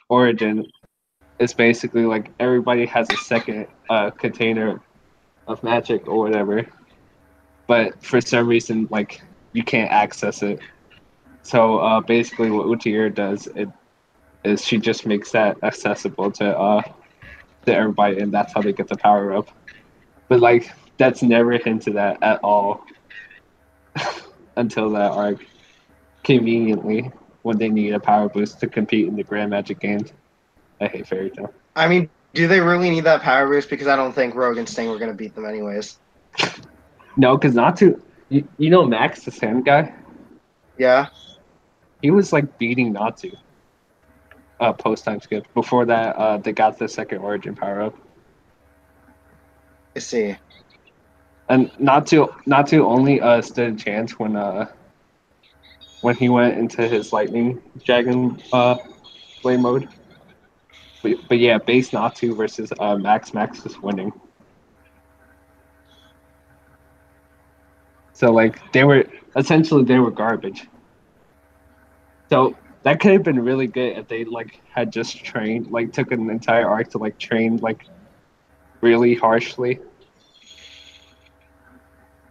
origin is basically like everybody has a second container of magic or whatever, but for some reason like you can't access it. So basically, what Uchiha does is she just makes that accessible to everybody, and that's how they get the power up. But like that's never hinted at all until that arc. Conveniently, when they need a power boost to compete in the Grand Magic games. I hate Fairy Tail. I mean, do they really need that power boost? Because I don't think Rogue and Sting were going to beat them anyways. No, because Natsu, you know Max, the sand guy? Yeah? He was like beating Natsu post time skip. Before that, they got the second origin power up. I see. And Natsu only stood a chance when he went into his lightning dragon play mode. But yeah, base Natsu versus Max is winning. So like they were garbage. So that could have been really good if they like had just trained, like took an entire arc to like train like really harshly.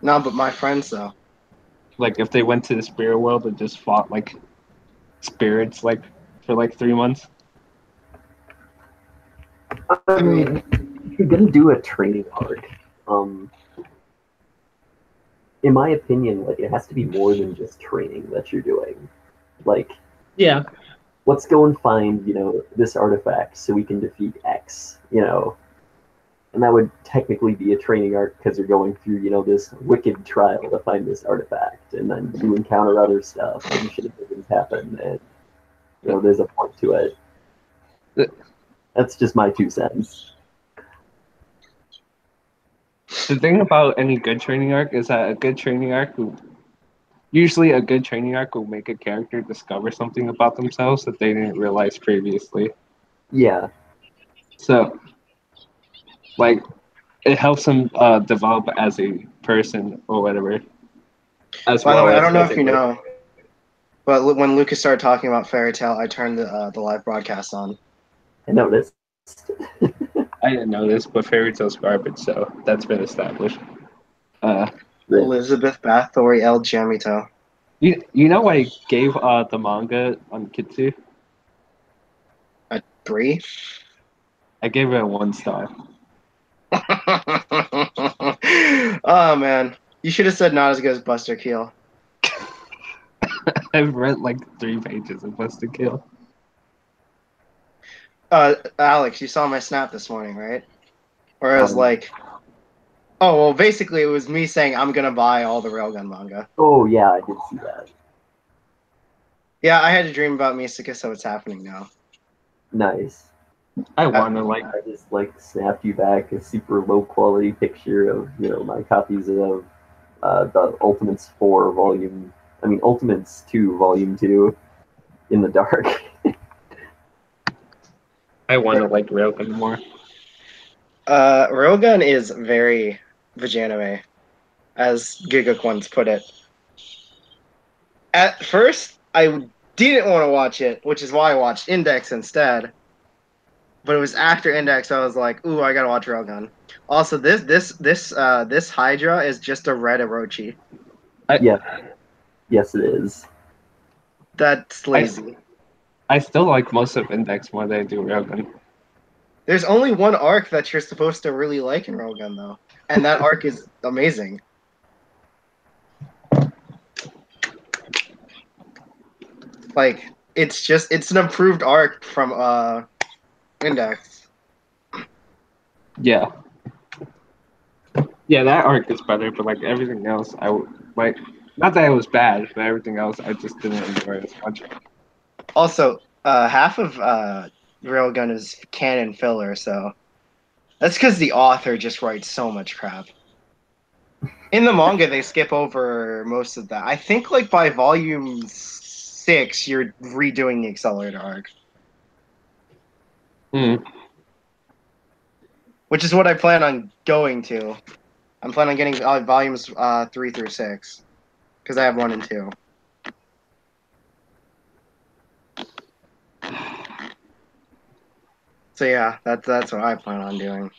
No, but my friends, though. Like if they went to the spirit world and just fought like spirits like for like 3 months. I mean, if you're gonna do a training arc, in my opinion, like it has to be more than just training that you're doing. Like, Yeah. let's go and find, this artifact so we can defeat X, and that would technically be a training arc because you're going through, this wicked trial to find this artifact, and then you encounter other stuff and shit things happen, and there's a point to it. That's just my 2 cents. The thing about any good training arc is that usually a good training arc will make a character discover something about themselves that they didn't realize previously. Yeah. So, like, it helps them develop as a person or whatever. By the way, I don't know if you know, but when Lucas started talking about Fairy Tail, I turned the live broadcast on. I noticed. I didn't know this, but Fairy Tail's garbage, so that's been established. Elizabeth Bathory El Jamito. You know I gave the manga on Kitsu? A 3? I gave it a 1 star. Oh man, you should have said not as good as Buster Kill. I've read like 3 pages of Buster Kill. Alex, you saw my snap this morning, right? Where I was like, oh, well, basically it was me saying I'm gonna buy all the Railgun manga. Oh yeah, I did see that. Yeah, I had a dream about Misaka, so it's happening now. Nice. I wanna like I just snapped you back a super low quality picture of my copies of the Ultimates 4 volume. I mean Ultimates 2 volume 2 in the dark. I wanna like Railgun more. Railgun is very Vajanime, as Giguk once put it. At first, I didn't want to watch it, which is why I watched Index instead. But it was after Index I was like, "Ooh, I gotta watch Railgun." Also, this Hydra is just a red Orochi. Yeah. Yes, it is. That's lazy. I still like most of Index more than I do Railgun. There's only one arc that you're supposed to really like in Railgun, though, and that arc is amazing. Like, it's an improved arc from Index. Yeah. Yeah, that arc is better, but like everything else, like. Not that it was bad, but everything else I just didn't enjoy as much. Also, half of Railgun is canon filler, so that's because the author just writes so much crap. In the manga, they skip over most of that. I think like by volume 6, you're redoing the Accelerator arc. Which is what I plan on going to. I'm planning on getting volumes 3 through 6. Because I have 1 and 2. So yeah, that's what I plan on doing.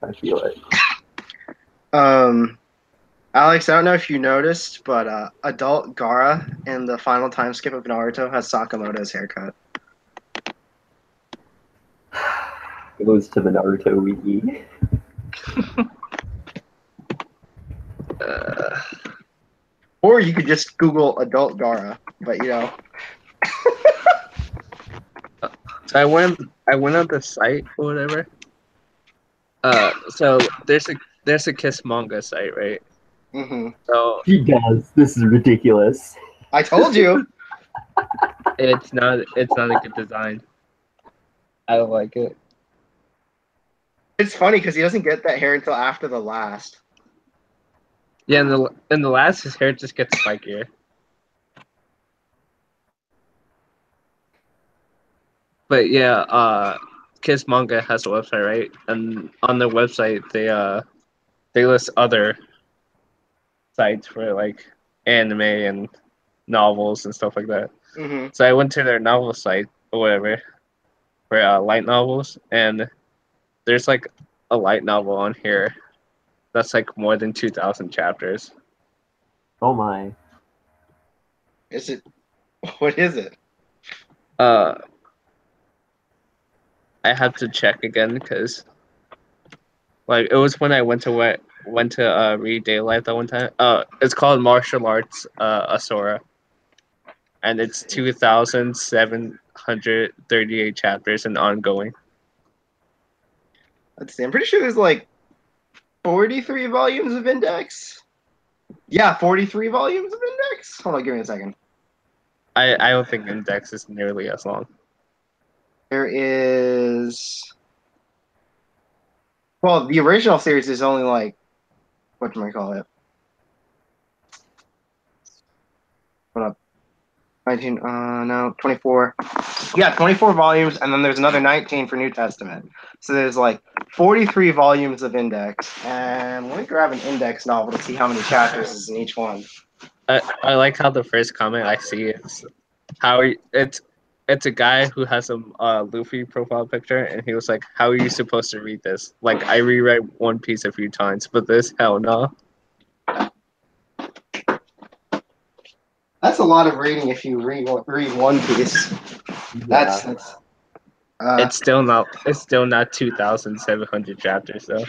I feel it. Alex, I don't know if you noticed, but adult Gara in the final time skip of Naruto has Sakamoto's haircut. Goes to the Naruto wiki. Or you could just Google adult Gara, but you know. So I went on the site or whatever. So there's a Kiss manga site, right? Hmm. So He does. This is ridiculous. I told you. it's not a good design. I don't like it. It's funny because he doesn't get that hair until after the last. Yeah, in the last, his hair just gets spikier. But yeah, Kiss Manga has a website, right? And on their website, they list other sites for like anime and novels and stuff like that. Hmm. So I went to their novel site or whatever for light novels, and there's like a light novel on here that's like more than 2,000 chapters. Oh my. Is it? What is it? Uh, I have to check again because like it was when I went to read Daylight that one time. It's called Martial Arts Asura, and it's 2,738 chapters and ongoing. Let's see. I'm pretty sure there's like 43 volumes of Index. Yeah, 43 volumes of Index. Hold on, give me a second. I don't think Index is nearly as long. There is. Well, the original series is only like, what do I call it? What up? 19, no, 24. Yeah, 24 volumes, and then there's another 19 for New Testament. So there's like 43 volumes of Index. And let me grab an Index novel to see how many chapters is in each one. I like how the first comment I see is it's a guy who has a Luffy profile picture, and he was like, "How are you supposed to read this? Like, I reread One Piece a few times, but this, hell no." That's a lot of reading if you read One Piece. That's It's still not 2,700 chapters though.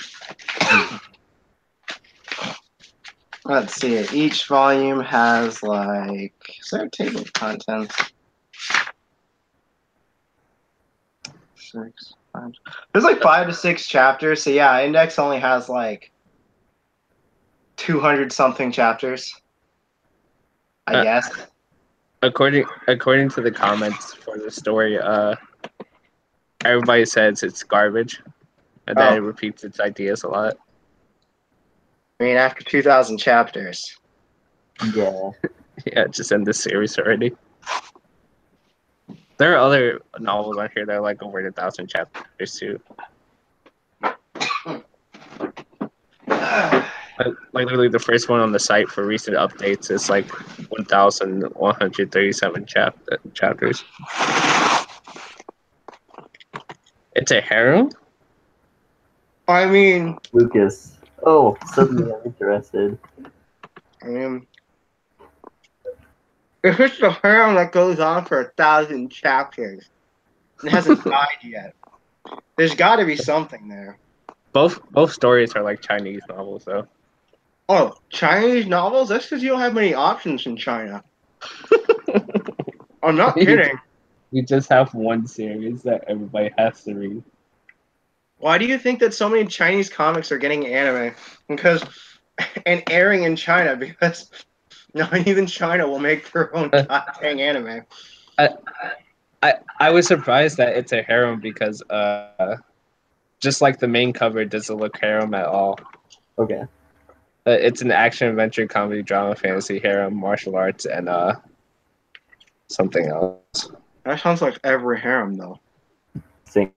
let's see. Each volume has like, is there a table of contents? 6, 5. There's like 5 to 6 chapters. So yeah, Index only has like 200 something chapters. I guess. According to the comments for the story, everybody says it's garbage, and that it repeats its ideas a lot. I mean, after 2,000 chapters. Yeah. Yeah, just end the series already. There are other novels on here that are like over 1,000 chapters too. Like literally, the first one on the site for recent updates is like 1,137 chapters. It's a harem? I mean, Lucas. Oh, suddenly I'm interested. If it's a harem that goes on for 1,000 chapters and hasn't died yet, there's got to be something there. Both stories are like Chinese novels, though. Oh, Chinese novels? That's because you don't have many options in China. I'm not kidding. You just have one series that everybody has to read. Why do you think that so many Chinese comics are getting anime? And airing in China? Because not even China will make their own dang anime. I was surprised that it's a harem because just like the main cover doesn't look harem at all. Okay. It's an action adventure comedy drama fantasy harem martial arts and something else. That sounds like every harem though. Same.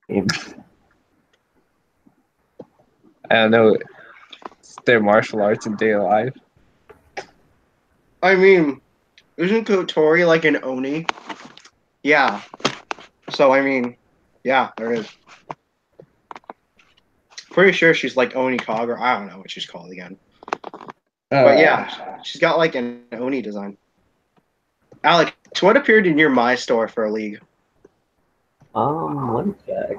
I don't know. It's their martial arts in daily life. I mean, isn't Kotori like an Oni? Yeah. So I mean, Yeah, there is. Pretty sure she's like Oni Kagura. I don't know what she's called again. But yeah, she's got like an Oni design. Alex, what appeared in your My Store for a league? Let me check.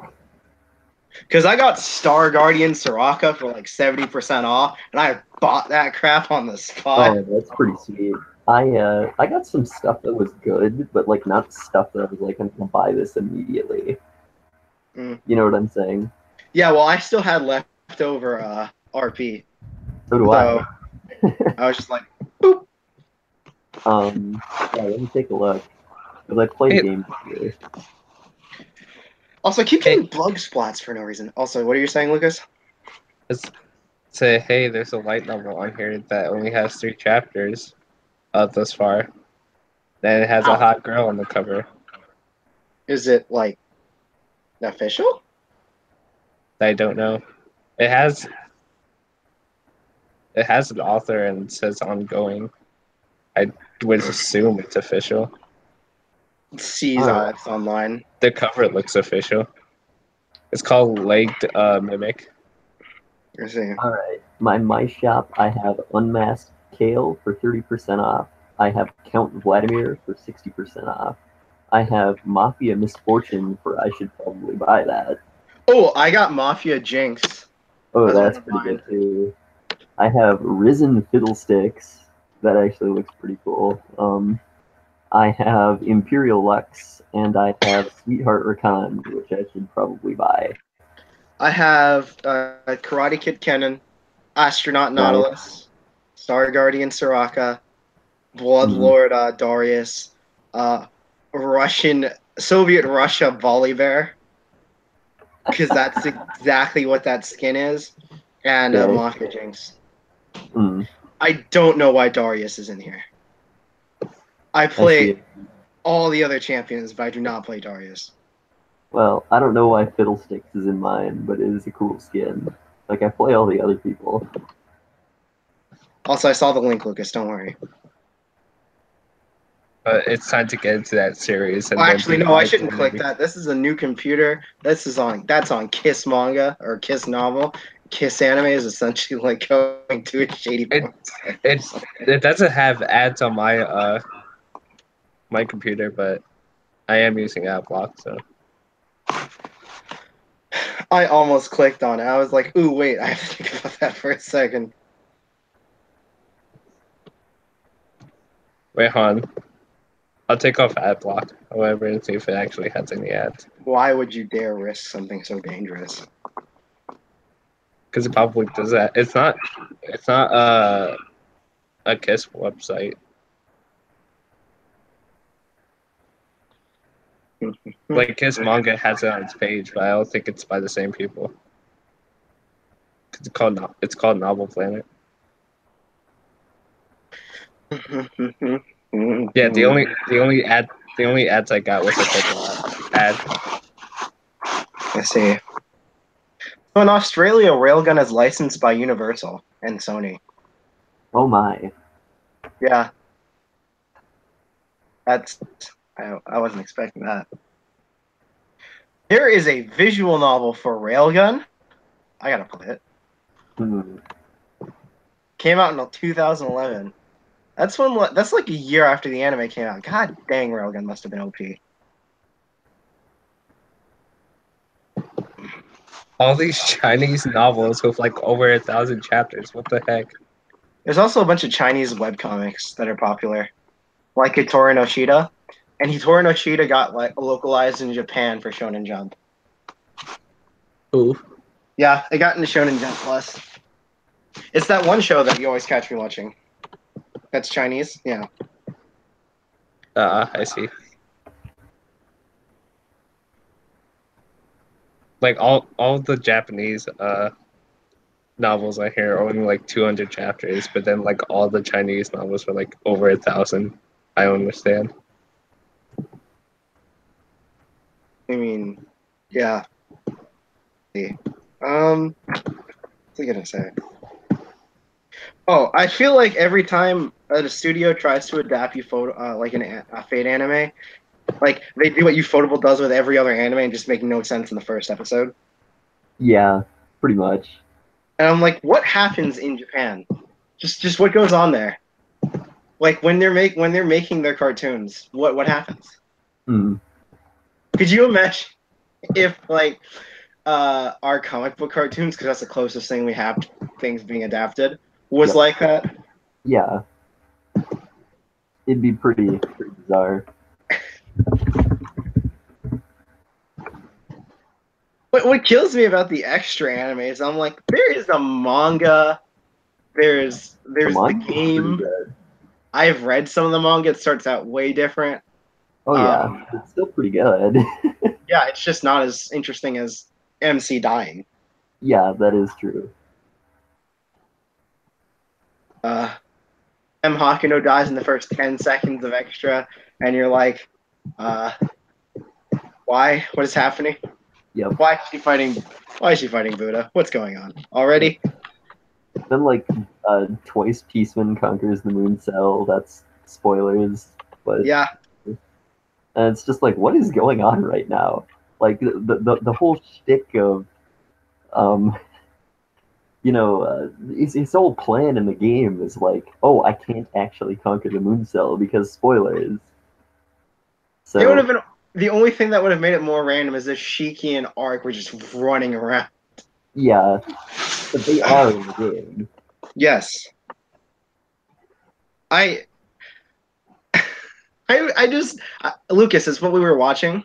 Because I got Star Guardian Soraka for like 70% off, and I bought that crap on the spot. Oh, that's pretty sweet. I got some stuff that was good, but like not stuff that I was like I'm gonna buy this immediately. Mm. You know what I'm saying? Yeah, well, I still had leftover RP. So do So I. I was just like, boop. Yeah, let me take a look. Because I played Hey. games here. Also, I keep getting blood splats for no reason. Also, what are you saying, Lucas? Say, hey, there's a light novel on here that only has 3 chapters thus far. Then it has a hot girl on the cover. Is it like official? I don't know. It has an author and it says ongoing. I would assume it's official. Sees it's online. The cover looks official. It's called Legged Mimic. Let's see. Alright, my shop, I have Unmasked Kale for 30% off. I have Count Vladimir for 60% off. I have Mafia Misfortune for I should probably buy that. Oh, I got Mafia Jinx. Oh, That's that's one of pretty good too. I have Risen Fiddlesticks. That actually looks pretty cool. I have Imperial Lux, and I have Sweetheart Rakan, which I should probably buy. I have Karate Kid Kennen, Astronaut Nautilus, Star Guardian Soraka, Bloodlord Darius, Soviet Russia Volibear, because that's exactly what that skin is, and Mafia Jinx. I don't know why Darius is in here. I play all the other champions, but I do not play Darius. Well, I don't know why Fiddlesticks is in mine, but it is a cool skin. Like, I play all the other people. Also, I saw the link, Lucas. Don't worry. But it's time to get into that series. And actually, no, I shouldn't click that. This is a new computer. That's on Kiss Manga or Kiss Novel. Kiss Anime is essentially like going to a shady point. It doesn't have ads on my my computer, but I am using AdBlock, so. I almost clicked on it. I was like, ooh, wait, I have to think about that for a second. Wait, hon. I'll take off AdBlock, however, and see if it actually has any ads. Why would you dare risk something so dangerous? Because it probably does that. It's not a Kiss website. Like Kiss Manga has it on its page, but I don't think it's by the same people. It's called Novel Planet. Yeah, the only ads I got was a couple ad. Let's see. So in Australia, Railgun is licensed by Universal and Sony. Oh my. Yeah. I wasn't expecting that. There is a visual novel for Railgun. I gotta play it. Came out in 2011. That's like a year after the anime came out. God dang, Railgun must have been OP. All these Chinese novels with like over 1,000 chapters. What the heck? There's also a bunch of Chinese webcomics that are popular, like Hitori no Shida. And Hitori no Shida got like localized in Japan for Shonen Jump. Ooh. Yeah, it got into Shonen Jump Plus. It's that one show that you always catch me watching. That's Chinese, yeah. I see. Like all the Japanese novels I hear are only like 200 chapters, but then like all the Chinese novels are like over 1,000. I don't understand. I mean, yeah. What's I gonna say? Oh, I feel like every time a studio tries to adapt you like a Fate anime, Like they do what Ufotable does with every other anime and just making no sense in the first episode. Yeah, pretty much. And I'm like, what happens in Japan? Just what goes on there? Like when they're making their cartoons, what happens? Mm. Could you imagine if like our comic book cartoons, because that's the closest thing we have to things being adapted, was Yep. like that? Yeah. It'd be pretty bizarre. What kills me about the extra anime is I'm like, there is a manga, there's the Come on. Pretty game. good. I've read some of the manga. It starts out way different. Oh yeah, it's still pretty good. Yeah, it's just not as interesting as MC dying. Yeah, that is true. M. Hakuno dies in the first 10 seconds of extra, and you're like, why? What is happening? Yep. Why is she fighting Buddha? What's going on? Already? Then like twice Peaceman conquers the moon cell. That's spoilers, but Yeah. and it's just like, what is going on right now? Like the whole shtick of, his whole plan in the game is like, oh, I can't actually conquer the moon cell because spoilers. So It would have been the only thing that would have made it more random is if Shiki and Ark were just running around. yeah, but they are in the game. Yes. Lucas, is what we were watching,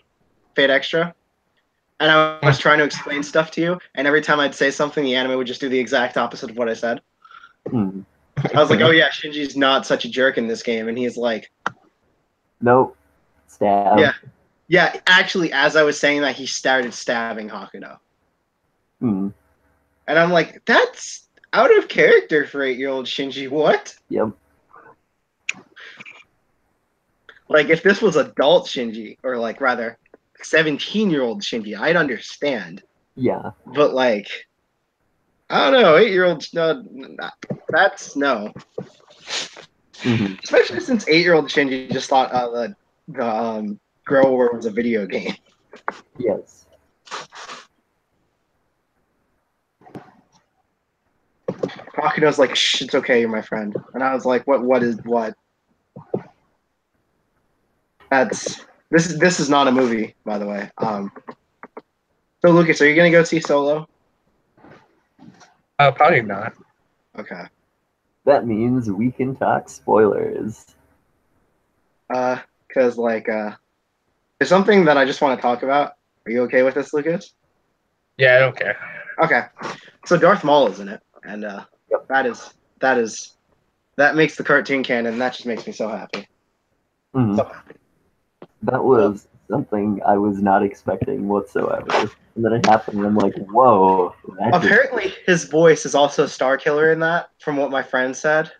Fate Extra, and I was trying to explain stuff to you, and every time I'd say something, the anime would just do the exact opposite of what I said. Hmm. I was like, oh yeah, Shinji's not such a jerk in this game, and he's like, Nope. Stab. Yeah. Yeah, actually, as I was saying that, he started stabbing Hakuno. Hmm. And I'm like, that's out of character for 8-year-old Shinji. What? Yep. Like, if this was adult Shinji, or like rather 17-year-old Shinji, I'd understand. Yeah. But like, I don't know, 8-year-old, that's no. Hmm. Especially since 8-year-old Shinji just thought the Girl War was a video game. Yes. Hakuno's like, shh, it's okay, you're my friend. And I was like, what is what? This is not a movie, by the way. So Lucas, are you gonna go see Solo? Probably not. Okay. That means we can talk spoilers. Because like there's something that I just want to talk about. Are you okay with this, Lucas? Yeah, I don't care. Okay. So Darth Maul is in it, and that makes the cartoon canon. And that just makes me so happy. Mhm. So happy. That was something I was not expecting whatsoever. And then it happened, and I'm like, whoa. that just- Apparently, his voice is also Star Killer in that, from what my friend said.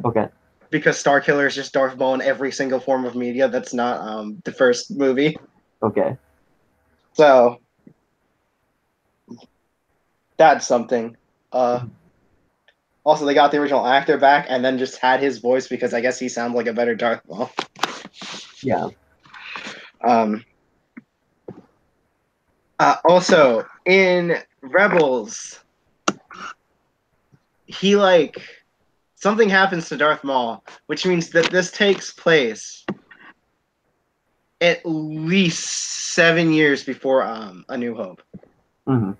Okay. Because Star Killer is just Darth Maul in every single form of media that's not the first movie. Okay. So that's something. Also, they got the original actor back and then just had his voice because I guess he sounds like a better Darth Maul. Yeah. Also, in Rebels, he something happens to Darth Maul, which means that this takes place at least 7 years before A New Hope. Hmm.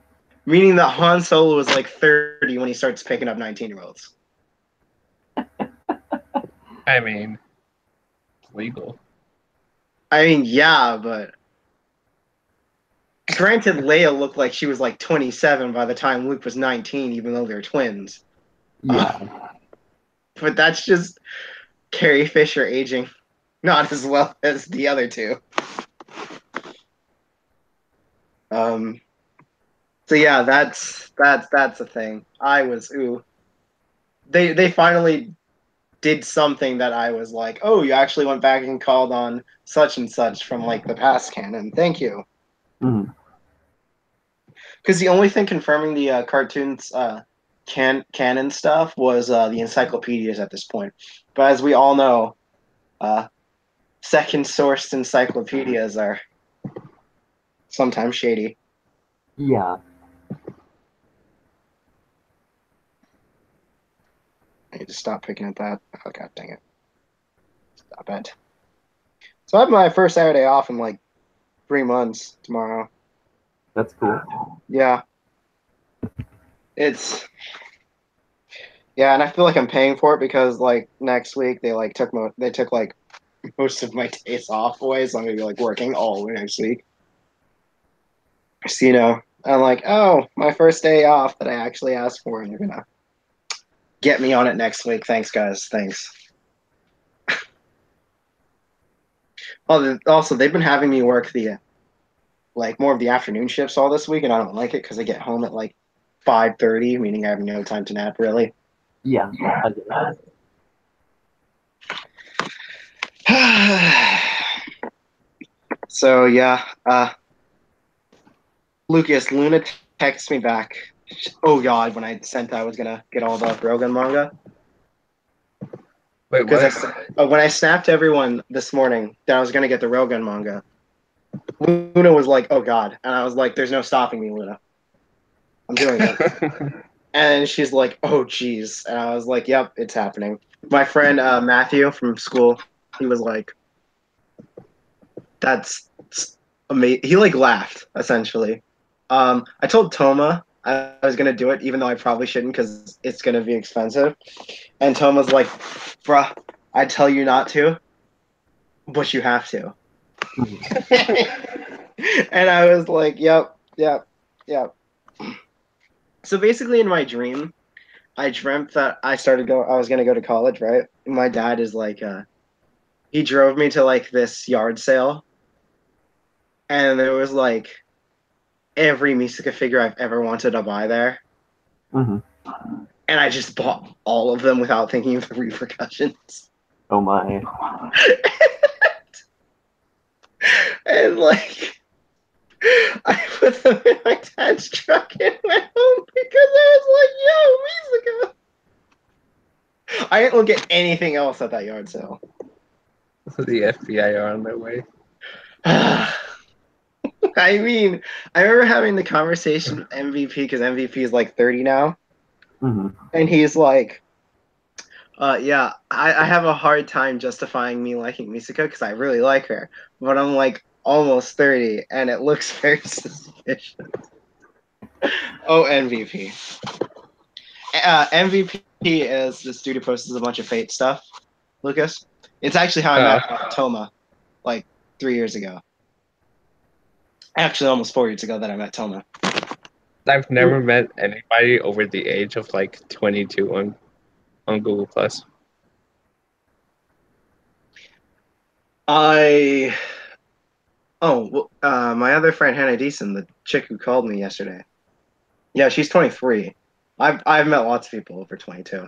Meaning that Han Solo was like 30 when he starts picking up 19-year-olds. I mean, it's legal. I mean, yeah, but granted, Leia looked like she was like 27 by the time Luke was 19, even though they're twins. Yeah. But that's just Carrie Fisher aging not as well as the other two. So yeah, that's a thing. They finally did something that I was like, oh, you actually went back and called on such and such from like the past canon. Thank you. Hmm. Because the only thing confirming the cartoons canon stuff was the encyclopedias at this point. But as we all know, second sourced encyclopedias are sometimes shady. Yeah. I need to stop picking at that. Oh, god dang it. Stop it. So I have my first Saturday off in like 3 months tomorrow. That's cool. Yeah. It's yeah, and I feel like I'm paying for it because like next week they like took like most of my days off away, so I'm gonna be like working all next week. So, I'm like, oh, my first day off that I actually asked for, and they're gonna get me on it next week. Thanks, guys. Thanks. Also, they've been having me work the like more of the afternoon shifts all this week, and I don't like it because I get home at like 5:30, meaning I have no time to nap really. Yeah. I get that. So yeah, Lucas Luna texted me back. Oh god, when I sent that I was gonna get all the Rogan manga. Wait, Because what? when I snapped everyone this morning that I was gonna get the Rogan manga, Luna was like, "Oh god," and I was like, "There's no stopping me, Luna. I'm doing it." And she's like, "Oh geez," and I was like, "Yep, it's happening." My friend Matthew from school, he was like, "That's amazing." He like laughed essentially. I told Toma I was gonna do it, even though I probably shouldn't because it's gonna be expensive. And Toma's like, "Bruh, I tell you not to, but you have to." And I was like, "Yep, yep, yep." So basically, in my dream, I dreamt that I was gonna go to college, right? And my dad is like, he drove me to like this yard sale, and there was like every Misaka figure I've ever wanted to buy there, Hmm. and I just bought all of them without thinking of the repercussions. Oh my. And like, I put them in my dad's truck and went home because I was like, "Yo, Misaka." I didn't look at anything else at that yard sale. The FBI are on their way. I mean, I remember having the conversation with MVP because MVP is like 30 now, Hmm. and he's like, yeah, I have a hard time justifying me liking Misaka because I really like her, but I'm like almost 30, and it looks very suspicious." Oh, MVP. MVP is this dude who posts a bunch of Fate stuff, Lucas. It's actually how I met Toma, like 3 years ago. Actually, almost 4 years ago that I met Toma. I've never met anybody over the age of like 22 on Google Plus. My other friend Hannah Deason, the chick who called me yesterday. Yeah, she's 23. I've met lots of people over 22.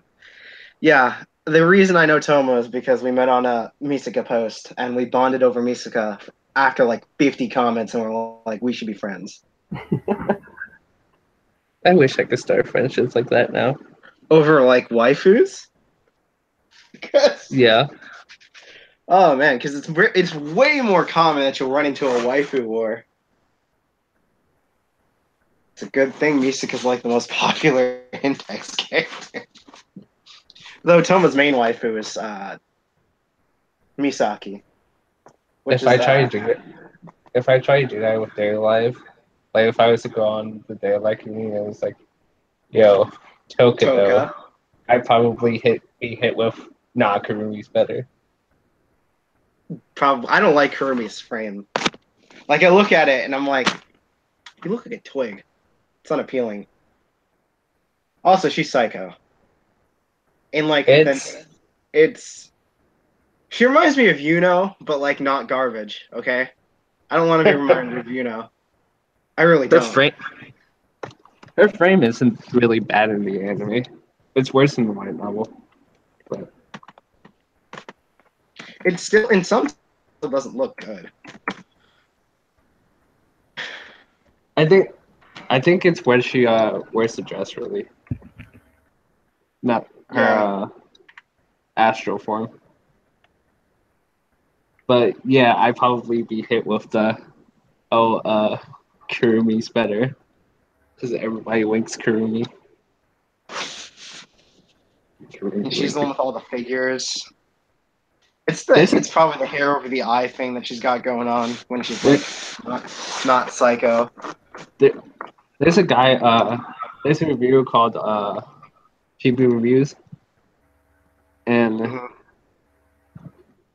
Yeah, the reason I know Toma is because we met on a Misaka post and we bonded over Misaka after like 50 comments and we're like, we should be friends. I wish I could start friendships like that now. Over like waifus? Yeah. Oh man, because it's way more common that you'll run into a waifu war. It's a good thing Misaka's like the most popular index character. Though Toma's main waifu is Misaki. If I try to do that with Day Live, like if I was to go on the Day Like Me and it was like, yo, Toka though, Toka. I'd probably be hit with nah, Karumi's better. Probably, I don't like Kurumi's frame. Like I look at it and I'm like, you look like a twig. It's unappealing. Also, she's psycho. And like it's she reminds me of Yuno, but like not garbage. Okay, I don't want to be reminded of Yuno. I really Her don't. her frame isn't really bad in the anime. It's worse in the light novel. But It's still in some it doesn't look good. I think it's where she wears the dress really. Not her Yeah. astral form. But yeah, I'd probably be hit with the Kurumi's better because everybody links Kurumi. And she's the one with all the figures. It's probably the hair over the eye thing that she's got going on when she's like not psycho. There's a guy. There's a reviewer called Chibi Reviews, and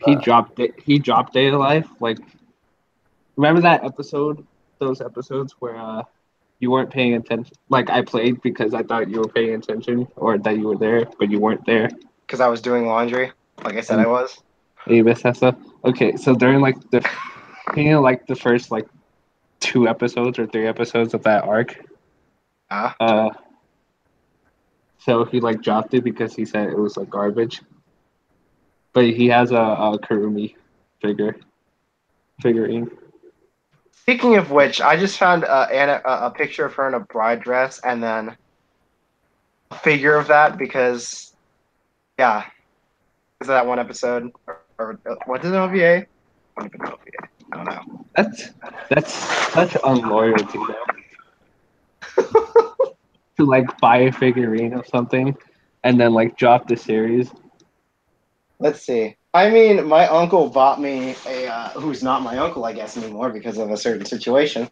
he dropped it. He dropped Data Life. Like, remember that episode? Those episodes where you weren't paying attention. Like, I played because I thought you were paying attention, or that you were there, but you weren't there. Because I was doing laundry, like I said I was. You missed that stuff. Okay, so during like the first like 2 episodes or 3 episodes of that arc, so he like dropped it because he said it was like garbage. But he has a Kurumi figurine. Speaking of which, I just found a picture of her in a bride dress and then a figure of that because, yeah, is that one episode or what is it OVA? I don't even know OVA. I don't know. That's such unloyalty though. To like buy a figurine of something and then like drop the series. Let's see. I mean, my uncle bought me who's not my uncle, I guess, anymore because of a certain situation.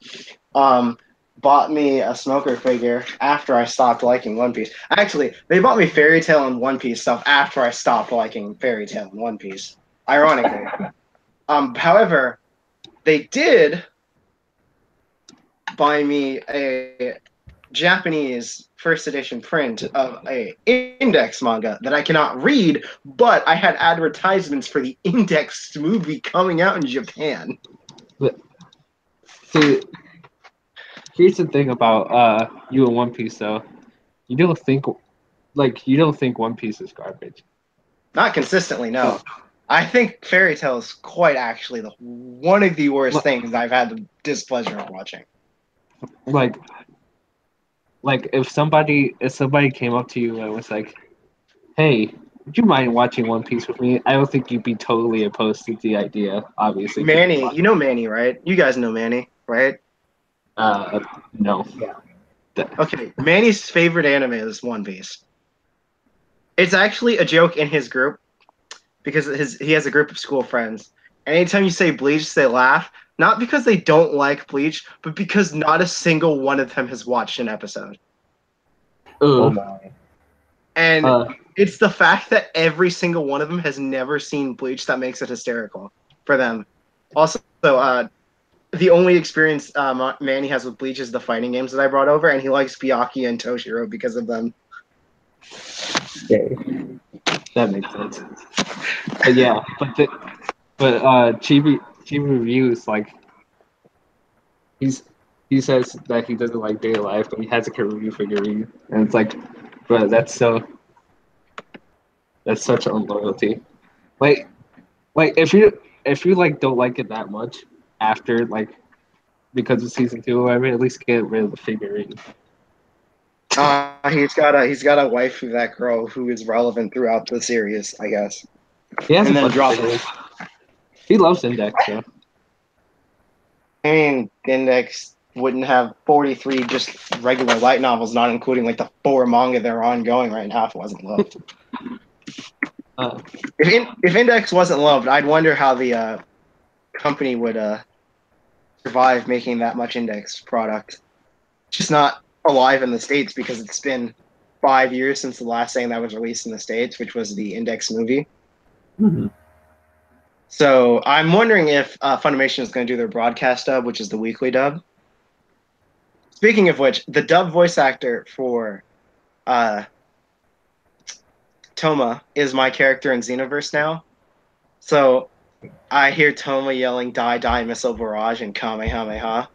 Bought me a Smoker figure after I stopped liking One Piece. Actually, they bought me Fairy Tail and One Piece stuff after I stopped liking Fairy Tail and One Piece. Ironically. However, they did buy me a Japanese first edition print of a Index manga that I cannot read, but I had advertisements for the Index movie coming out in Japan. See, here's the thing about you and One Piece though. You don't think One Piece is garbage. Not consistently, no. I think Fairy Tail is quite actually one of the worst things I've had the displeasure of watching. Like if somebody came up to you and was like, "Hey, would you mind watching One Piece with me?" I don't think you'd be totally opposed to the idea. Obviously, Manny, you know Manny, right? You guys know Manny, right? No. Yeah. Okay, Manny's favorite anime is One Piece. It's actually a joke in his group because he has a group of school friends. And anytime you say Bleach, they laugh. Not because they don't like Bleach, but because not a single one of them has watched an episode. Oh my. And it's the fact that every single one of them has never seen Bleach that makes it hysterical for them. Also, the only experience Manny has with Bleach is the fighting games that I brought over, and he likes Byakuya and Toshiro because of them. Okay. That makes sense. But yeah, but Chibi Reviews, like, he says that he doesn't like Day Life, but he has a Kurumi figurine, and it's like, bro, that's such unloyalty. Like if you like don't like it that much after like because of season 2 or whatever, at least get rid of the figurine. He's got a wife of that girl who is relevant throughout the series, I guess. Yeah, and then drop it. He loves Index, though. I mean, Index wouldn't have 43 just regular light novels, not including like the 4 manga they're ongoing right now if it wasn't loved. If Index wasn't loved, I'd wonder how the company would survive making that much Index product. It's just not alive in the States because it's been 5 years since the last thing that was released in the States, which was the Index movie. Mm-hmm. So I'm wondering if Funimation is going to do their broadcast dub, which is the weekly dub. Speaking of which, the dub voice actor for Toma is my character in Xenoverse now. So I hear Toma yelling "Die, die, missile barrage" and Kamehameha.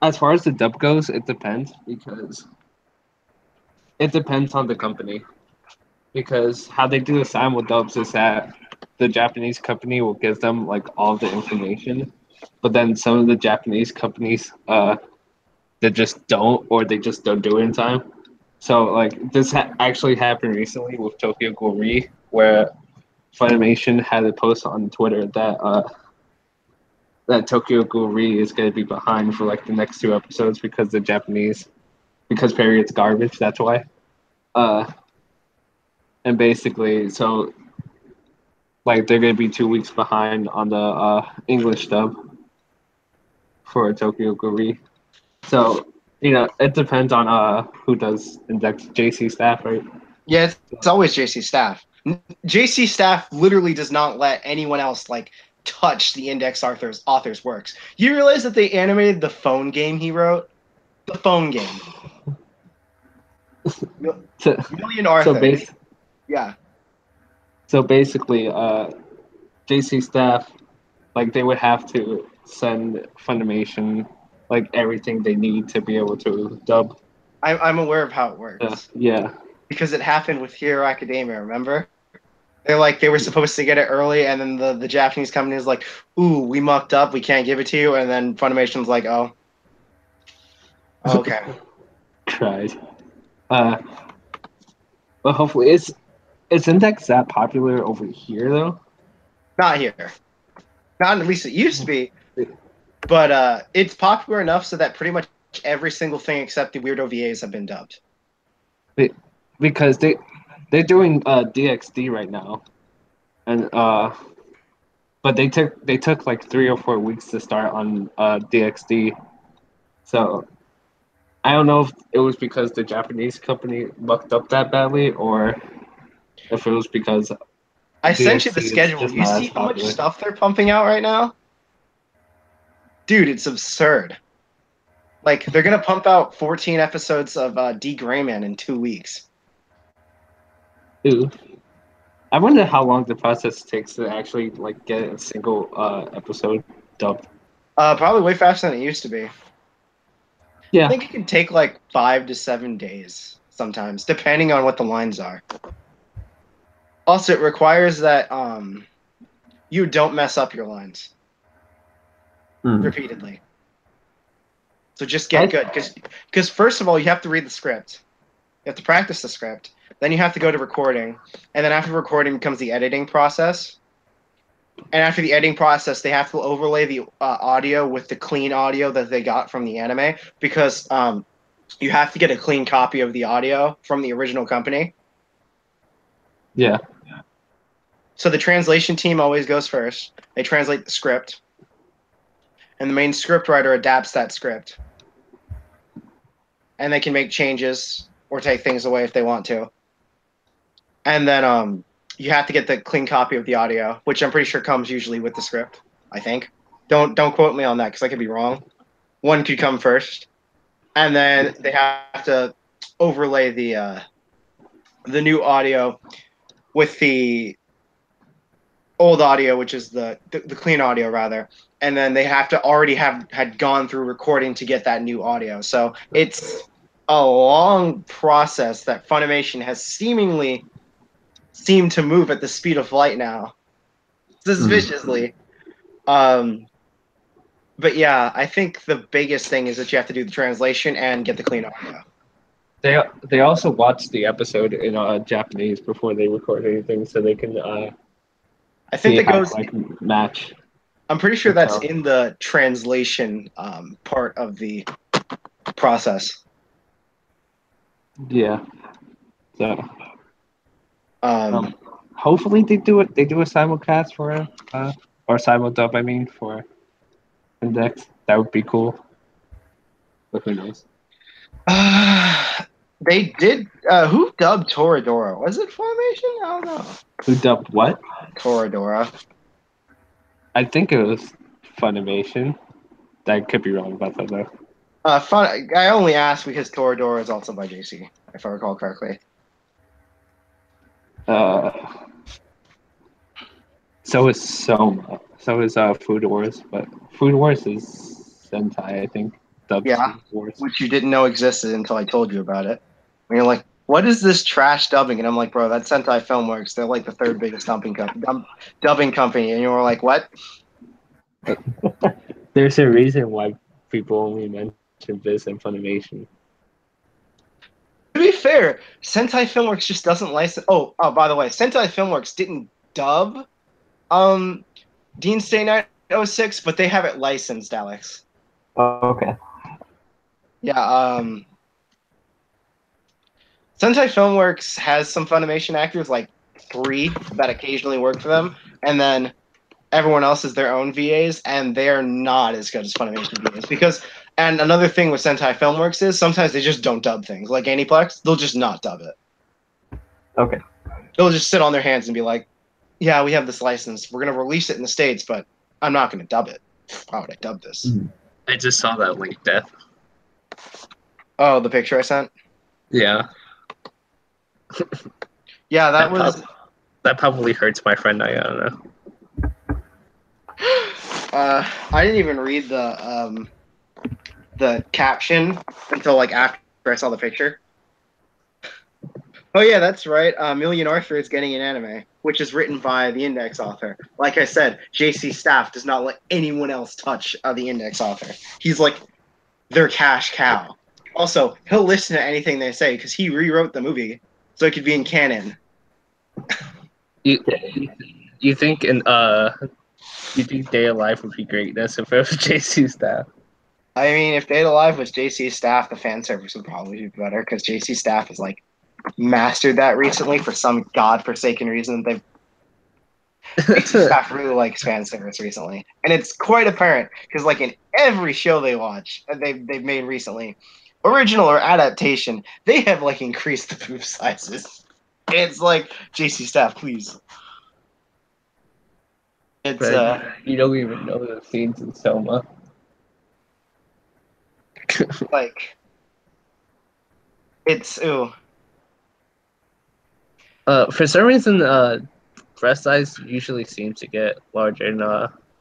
As far as the dub goes, it depends because it depends on the company. Because how they do the simul dubs is that the Japanese company will give them like all the information, but then some of the Japanese companies they just don't, or they just don't do it in time. So like this actually happened recently with Tokyo Ghoul Re, where Funimation had a post on Twitter that Tokyo Ghoul is going to be behind for like the next 2 episodes because because period's garbage. That's why. And basically, so like they're going to be 2 weeks behind on the English dub for Tokyo Ghoul. So it depends on who does index. JC Staff, right? Yeah, it's always JC Staff. JC Staff literally does not let anyone else like touch the index author's works. You realize that they animated the phone game he wrote? The phone game. Million Arthur. Yeah. So basically, JC Staff, like they would have to send Funimation like everything they need to be able to dub. I'm aware of how it works. Yeah. Because it happened with Hero Academia, remember? They were supposed to get it early, and then the Japanese company was like, "Ooh, we mucked up, we can't give it to you," and then Funimation's like, "Oh, okay." Tried. But hopefully, is Index that popular over here though? Not here. Not at least it used to be. But it's popular enough so that pretty much every single thing except the weird OVAs have been dubbed. Because they're doing DxD right now, and but they took like 3 or 4 weeks to start on DxD, so I don't know if it was because the Japanese company mucked up that badly or if it was because I sent you the schedule. You see how much stuff they're pumping out right now? Dude, it's absurd. Like, they're going to pump out 14 episodes of D. Grayman in 2 weeks. Ooh. I wonder how long the process takes to actually like get a single episode dubbed. Probably way faster than it used to be. Yeah. I think it can take like 5 to 7 days sometimes, depending on what the lines are. Also, it requires that you don't mess up your lines repeatedly. So just get good, because first of all, you have to read the script. You have to practice the script. Then you have to go to recording, and then after recording comes the editing process. And after the editing process, they have to overlay the audio with the clean audio that they got from the anime, because you have to get a clean copy of the audio from the original company. Yeah. So the translation team always goes first. They translate the script, and the main script writer adapts that script. And they can make changes or take things away if they want to. And then you have to get the clean copy of the audio, which I'm pretty sure comes usually with the script, I think. Don't quote me on that, because I could be wrong. One could come first. And then they have to overlay the new audio with the old audio, which is the clean audio, rather. And then they have to already had gone through recording to get that new audio. So it's a long process that Funimation has seemed to move at the speed of light now, suspiciously. But yeah, I think the biggest thing is that you have to do the translation and get the clean audio. They also watch the episode in Japanese before they record anything, so they can. I think that goes like match. I'm pretty sure that's in the translation part of the process. Yeah. So. Hopefully they do it. They do a simulcast for or simuldub. I mean, for Index. That would be cool. But who knows? They did. Who dubbed Toradora? Was it Funimation? I don't know. Who dubbed what? Toradora. I think it was Funimation. I could be wrong about that though. I only asked because Toradora is also by JC, if I recall correctly. So is Soma. So is Food Wars, but Food Wars is Sentai, I think. Yeah, which you didn't know existed until I told you about it. And you're like, what is this trash dubbing? And I'm like, bro, that's Sentai Filmworks. They're like the 3rd biggest dubbing company. And you were like, what? There's a reason why people only mention this in Funimation. To be fair, Sentai Filmworks just doesn't license. Oh, by the way, Sentai Filmworks didn't dub Dean Stay Night 06, but they have it licensed, Alex. Oh, okay. Yeah, Sentai Filmworks has some Funimation actors, like 3 that occasionally work for them, and then everyone else is their own VAs, and they're not as good as Funimation VAs. Because, and another thing with Sentai Filmworks is sometimes they just don't dub things. Like Aniplex, they'll just not dub it. Okay. They'll just sit on their hands and be like, yeah, we have this license. We're going to release it in the States, but I'm not going to dub it. Why would I dub this? Mhm. I just saw that link, Death. Oh, the picture I sent? Yeah. Yeah, that was... That probably hurts my friend Ayana. I didn't even read the caption until like after I saw the picture. Oh yeah, that's right. Million Arthur is getting an anime, which is written by the Index author. Like I said, JC Staff does not let anyone else touch the Index author. He's like their cash cow. Also, he'll listen to anything they say because he rewrote the movie so it could be in canon. You think you think Day of Life would be greatness if it was JC Staff? I mean, if Data Live was JC Staff, the fan service would probably be better because JC Staff has like mastered that recently for some godforsaken reason. JC Staff really likes fan service recently, and it's quite apparent because like in every show they watch, they've made recently, original or adaptation, they have like increased the boob sizes. It's like JC Staff, please. It's You don't even know the scenes in Selma. like it's ooh. For some reason, breast size usually seems to get larger in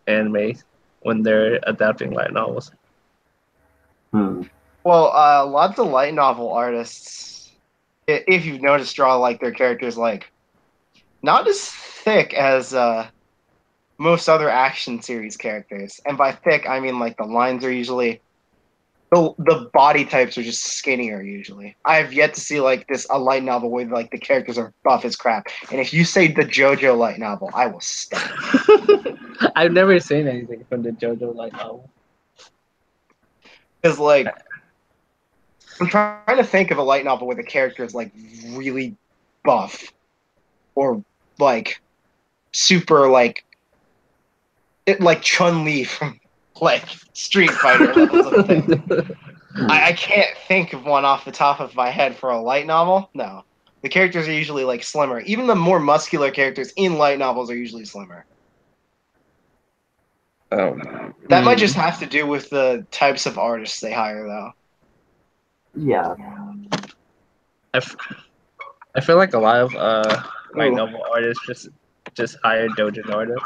anime when they're adapting light novels. Well, lots of light novel artists, if you've noticed, draw like their characters like not as thick as most other action series characters. And by thick, I mean like the lines are usually the body types are just skinnier usually. I have yet to see like a light novel where like the characters are buff as crap. And if you say the JoJo light novel, I will stab. I've never seen anything from the JoJo light novel. Because like I'm trying to think of a light novel where the character is like really buff or like super like Chun-Li from like Street Fighter levels of thing. I can't think of one off the top of my head for a light novel. No. The characters are usually like slimmer. Even the more muscular characters in light novels are usually slimmer. That might just have to do with the types of artists they hire though. Yeah. I feel like a lot of light novel artists just hire doujin artists.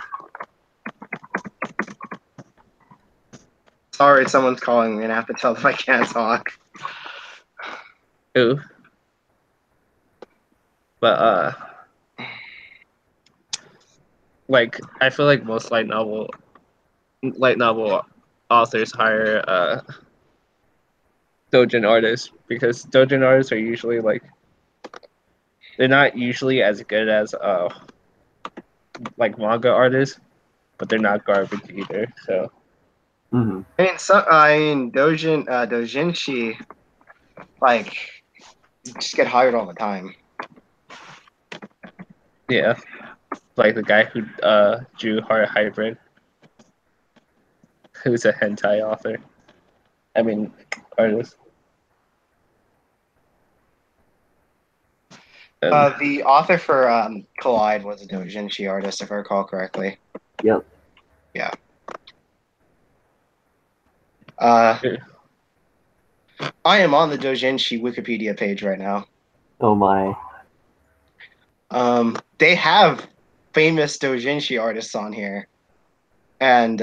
Sorry, someone's calling me and I have to tell them I can't talk. Ooh. But like I feel like most light novel authors hire doujin artists because doujin artists are usually like they're not usually as good as like manga artists, but they're not garbage either. So I mean, doujinshi, like, just get hired all the time. yeah, like the guy who drew Heart Hybrid, who's a hentai author. I mean, artist. The author for Collide was a doujinshi artist, if I recall correctly. Yep. Yeah. I am on the doujinshi Wikipedia page right now. Oh my. They have famous doujinshi artists on here, and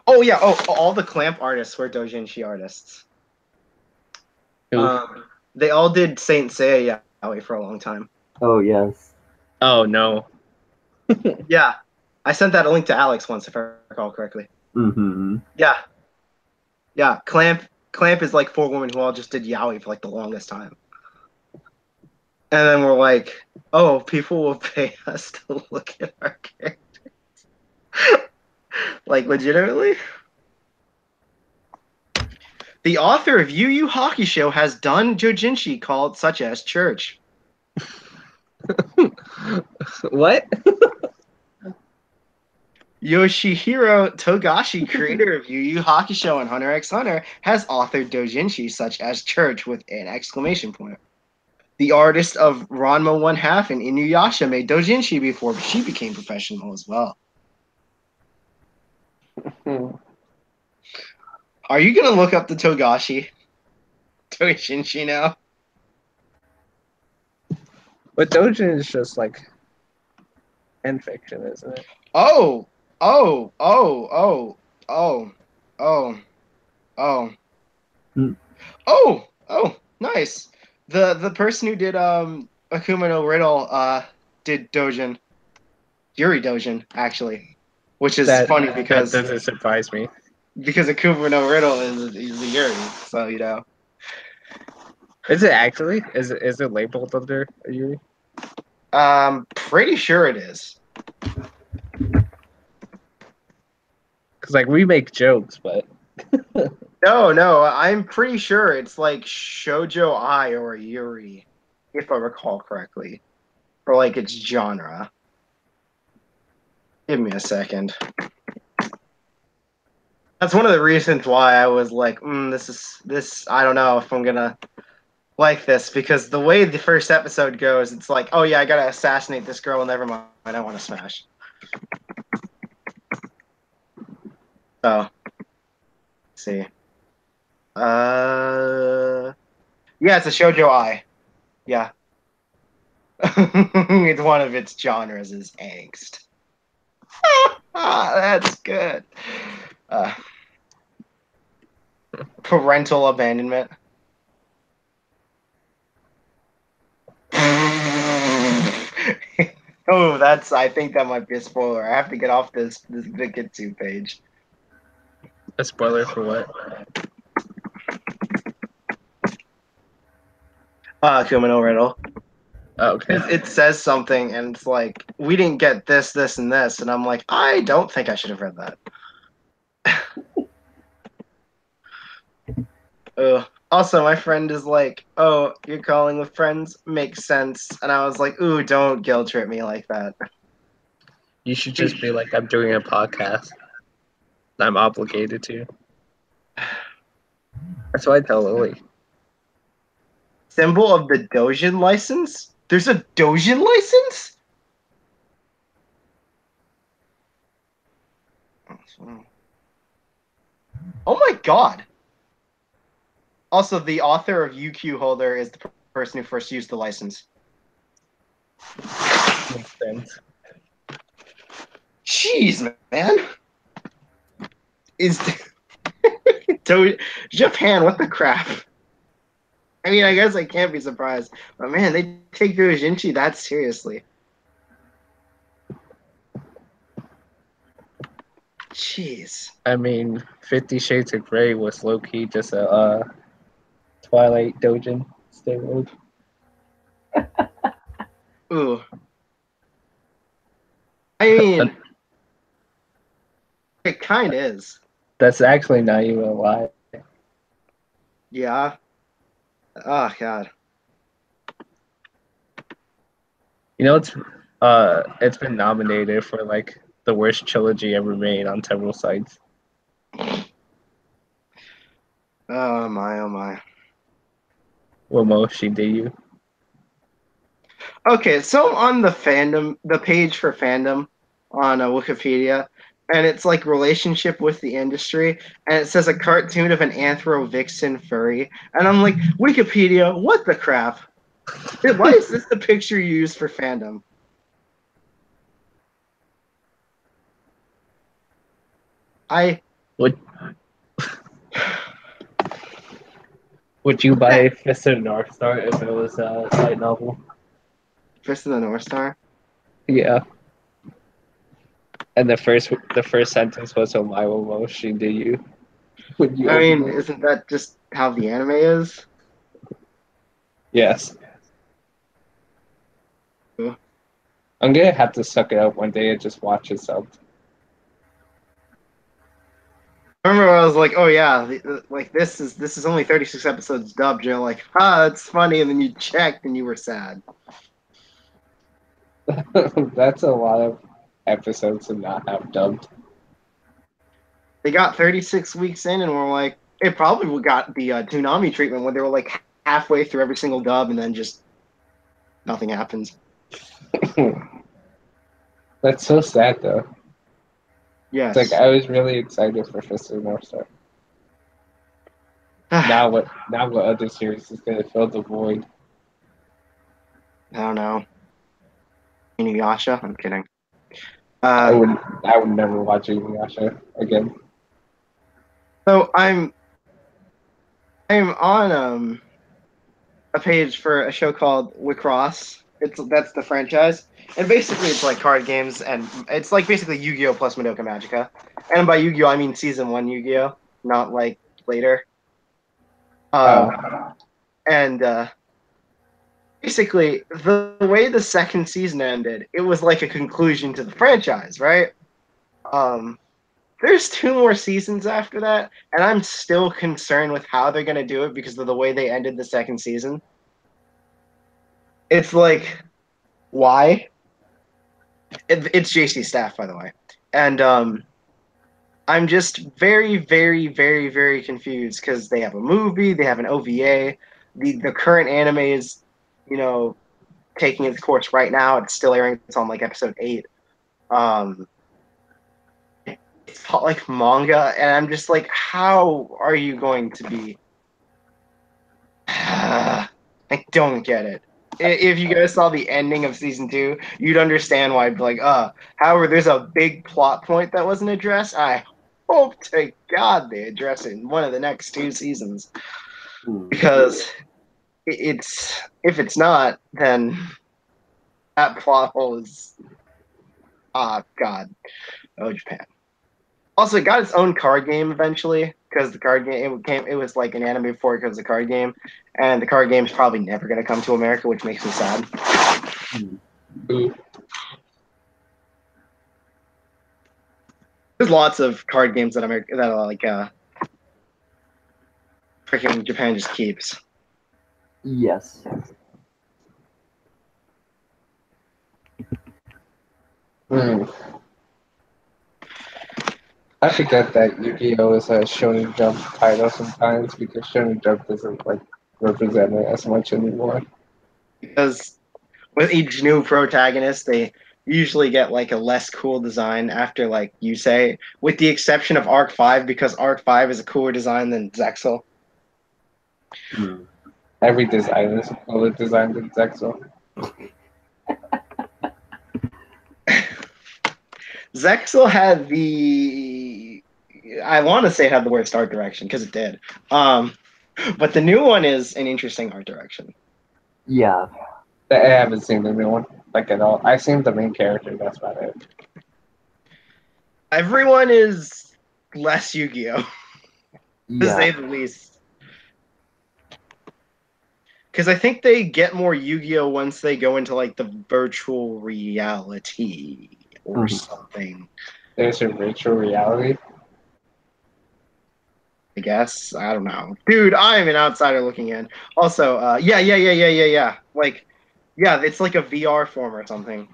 oh yeah, all the Clamp artists were doujinshi artists. They all did Saint Seiya Yaoi for a long time. Oh yes. Oh no. Yeah, I sent that a link to Alex once, if I recall correctly. Yeah. Yeah, Clamp is like 4 women who all just did yaoi for like the longest time. And then we're like, oh, people will pay us to look at our characters. Like, legitimately? The author of Yu Yu Hakusho has done doujinshi called such as Church. What? Yoshihiro Togashi, creator of Yu Yu Hakusho and Hunter x Hunter, has authored doujinshi such as Church with an exclamation point. The artist of Ranma One Half and Inuyasha made doujinshi before she became professional as well. Are you gonna look up the Togashi doujinshi now? But Dojin is just like fan fiction, isn't it? Oh, oh, oh, oh, oh, oh, oh, Hmm. oh, nice. The person who did Akuma no Riddle did Dojin, Yuri Dojin actually, which is funny That because doesn't surprise me. Akuma no Riddle is a Yuri, so you know. Is it actually? Is it labeled under a Yuri? Pretty sure it is. Because like we make jokes, but No, I'm pretty sure it's like Shoujo Ai or Yuri, if I recall correctly, or like its genre. Give me a second. That's one of the reasons why I was like, this. I don't know if I'm gonna like this because the way the first episode goes, it's like, oh yeah, I gotta assassinate this girl. Never mind, I want to smash. So, let's see. Yeah, it's a shoujo ai. Yeah. It's one of its genres is angst. That's good. Parental abandonment. Oh, I think that might be a spoiler. I have to get off this Vikitsu page. a spoiler for what? Akuma no Riddle. Oh, okay. It says something, and it's like, we didn't get this, this, and this. And I'm like, I don't think I should have read that. Also, my friend is like, oh, you're calling with friends? Makes sense. And I was like, ooh, don't guilt trip me like that. You should just be like, I'm doing a podcast. I'm obligated to. That's what I tell Lily. Symbol of the Dojin license? There's a Dojin license? Oh my god. Also, the author of UQ Holder is the person who first used the license. Makes sense. Jeez, man. Is Japan, what the crap? I mean, I guess I can't be surprised. But man, they take doujinshi that seriously. Jeez. I mean, 50 Shades of Grey was low-key just a Twilight Dojin steroid. Ooh. I mean, it kind of is. That's actually not even a lie. Yeah. Oh, God. You know, it's been nominated for like the worst trilogy ever made on several sites. Oh, my, oh, my. Wamoshi Deyu. Okay, so I'm on the page for fandom on Wikipedia, and it's like relationship with the industry, and it says a cartoon of an anthro vixen furry, and I'm like, Wikipedia, what the crap? Why is this the picture you use for fandom? Would you buy Fist of North Star if it was a light novel? Fist of the North Star? Yeah. And the first sentence was Omae Wamoshi Deyu. Would you I mean, open it? isn't that just how the anime is? Yes. I'm gonna have to suck it up one day and just watch it subbed. I remember I was like, oh yeah, like this is only 36 episodes dubbed. You're like, it's funny, and then you checked and you were sad. That's a lot of episodes to not have dubbed. They got 36 weeks in, and we're like, it probably got the Toonami treatment when they were like halfway through every single dub, and then just nothing happens. That's so sad though. Yes. It's like I was really excited for Fist of the North Star. Now what other series is gonna fill the void? I don't know. Inuyasha? I'm kidding. I would never watch Inuyasha again. So I'm on a page for a show called Wicross. That's the franchise, and basically it's like card games, and it's like basically Yu-Gi-Oh plus Madoka Magica. And by Yu-Gi-Oh I mean season 1 Yu-Gi-Oh, not like later. And basically the way the second season ended, it was like a conclusion to the franchise, right? There's 2 more seasons after that, and I'm still concerned with how they're going to do it because of the way they ended the second season. It's like, why? It's JC Staff, by the way. And I'm just very, very, very, very confused because they have a movie, they have an OVA. The current anime is, taking its course right now. It's still airing. It's on like episode 8. It's like manga, and I'm just like, how are you going to be? I don't get it. If you guys saw the ending of season 2, you'd understand why I'd be like, however, there's a big plot point that wasn't addressed. I hope to God they address it in one of the next 2 seasons. Because if it's not, then that plot hole is God. Oh, Japan. Also, it got its own card game eventually because the card game it was like an anime before it was a card game, and the card game is probably never going to come to America, which makes me sad. There's lots of card games that freaking Japan just keeps. Yes. I forget that Yu-Gi-Oh is a Shonen Jump title sometimes because Shonen Jump doesn't represent it as much anymore. Because with each new protagonist, they usually get like a less cool design after like you say, with the exception of Arc 5 because Arc 5 is a cooler design than Zexal. Every design is a cooler design than Zexal. Zexal had I want to say it had the worst art direction because it did. But the new one is an interesting art direction. Yeah. I haven't seen the new one at all. I've seen the main character. That's about it. Everyone is less Yu-Gi-Oh, to say the least. Because I think they get more Yu-Gi-Oh once they go into like the virtual reality or something. There's a virtual reality. I guess. I don't know. Dude, I'm an outsider looking in. Also, yeah. It's like a VR form or something.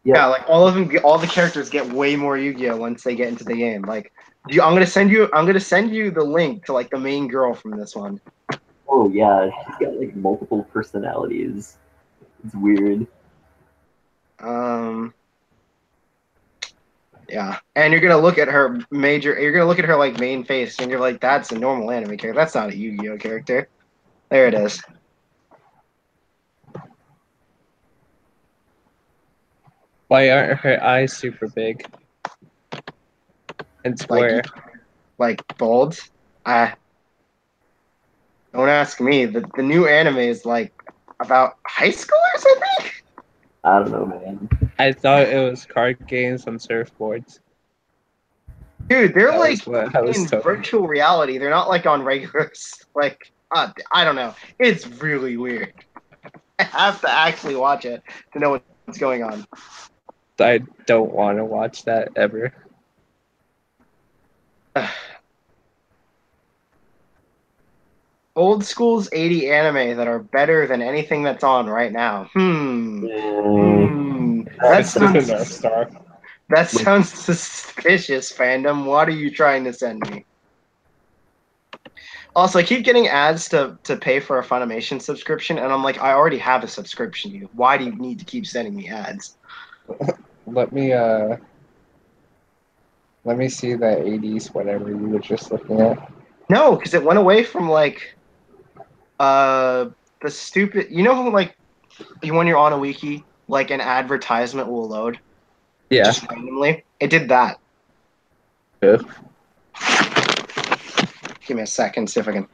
Yep. Yeah, like all the characters get way more Yu-Gi-Oh once they get into the game. Like, I'm gonna send you the link to like the main girl from this one. Oh yeah, she's got like multiple personalities. It's weird. Yeah, and you're gonna look at her like main face, and you're like, that's a normal anime character. That's not a Yu-Gi-Oh character. There it is. Why aren't her eyes super big and square? Like bold? Don't ask me. The new anime is like about high schoolers, I think. I don't know, man. I thought it was card games on surfboards. Dude, they're in virtual reality. They're not like on regular. Like, I don't know. It's really weird. I have to actually watch it to know what what's going on. I don't want to watch that ever. Old school's 80 anime that are better than anything that's on right now. That It's just a North sounds Star. that sounds suspicious, fandom. What are you trying to send me? Also, I keep getting ads to pay for a Funimation subscription, and I'm like, I already have a subscription. Why do you need to keep sending me ads? Let me see that 80s whatever you were just looking at. No, because it went away from like the stupid. You know how like when you're on a wiki, like an advertisement will load Yeah. just randomly. It did that. Yeah. Give me a second, see if I can.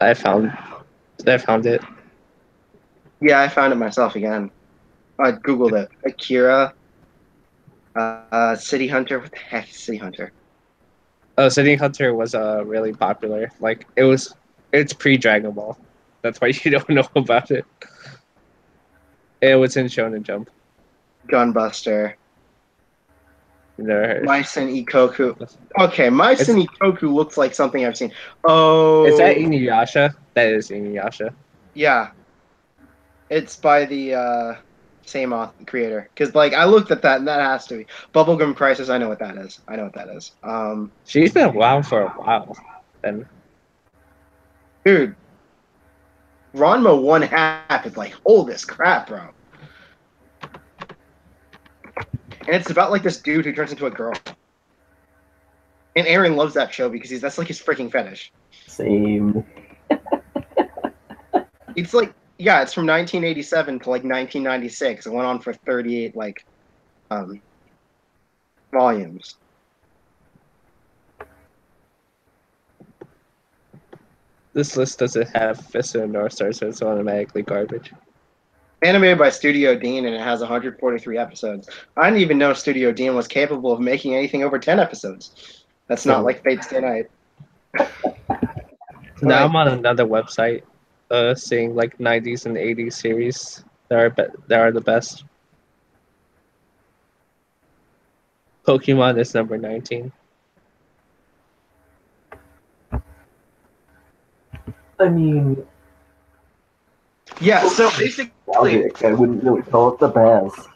I found it. Yeah, I found it myself again. I googled it. Akira, City Hunter. What the heck is City Hunter? Oh, City Hunter was really popular. Like it's pre-Dragon Ball. That's why you don't know about it. It was in Shonen Jump. Gunbuster. You never heard. Maisen Ikoku. Okay, Maisen Ikoku looks like something I've seen. Oh, Is that Inuyasha? That is Inuyasha. yeah. It's by the same creator. Because like I looked at that and that has to be Bubblegum Crisis. I know what that is. She's been around for a while. Then Dude, Ranma 1/2 is like old as crap, bro. And it's about like this dude who turns into a girl. And Aaron loves that show because that's like his freaking fetish. Same. It's like, yeah, it's from 1987 to like 1996. It went on for 38 like volumes. this list doesn't have Fist of the North Star, so it's automatically garbage. Animated by Studio Dean, and it has 143 episodes. I didn't even know Studio Dean was capable of making anything over 10 episodes. That's not like Fate Stay Night. Now I'm on another website, seeing like 90s and 80s series that are the best. Pokemon is number 19. I mean, Yeah, so basically, nostalgic. I wouldn't really call it the best.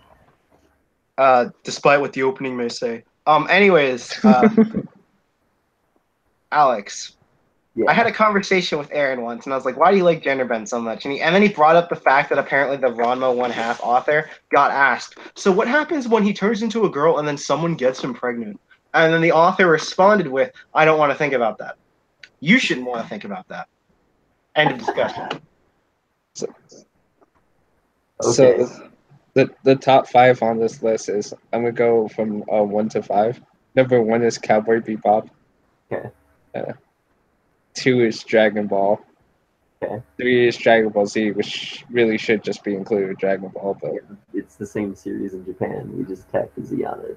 despite what the opening may say. Anyways, Alex, Yeah. I had a conversation with Aaron once, and I was like, "Why do you like gender bend so much?" And then he brought up the fact that apparently the Ranma 1/2 author got asked, "So what happens when he turns into a girl and then someone gets him pregnant?" And then the author responded with, "I don't want to think about that. You shouldn't want to think about that." End of discussion. Okay. So the top 5 on this list is, I'm gonna go from 1 to 5. Number 1 is Cowboy Bebop. Okay. 2 is Dragon Ball. Okay. 3 is Dragon Ball Z, which really should just be included with Dragon Ball, but It's the same series in Japan. We just tacked the Z on it.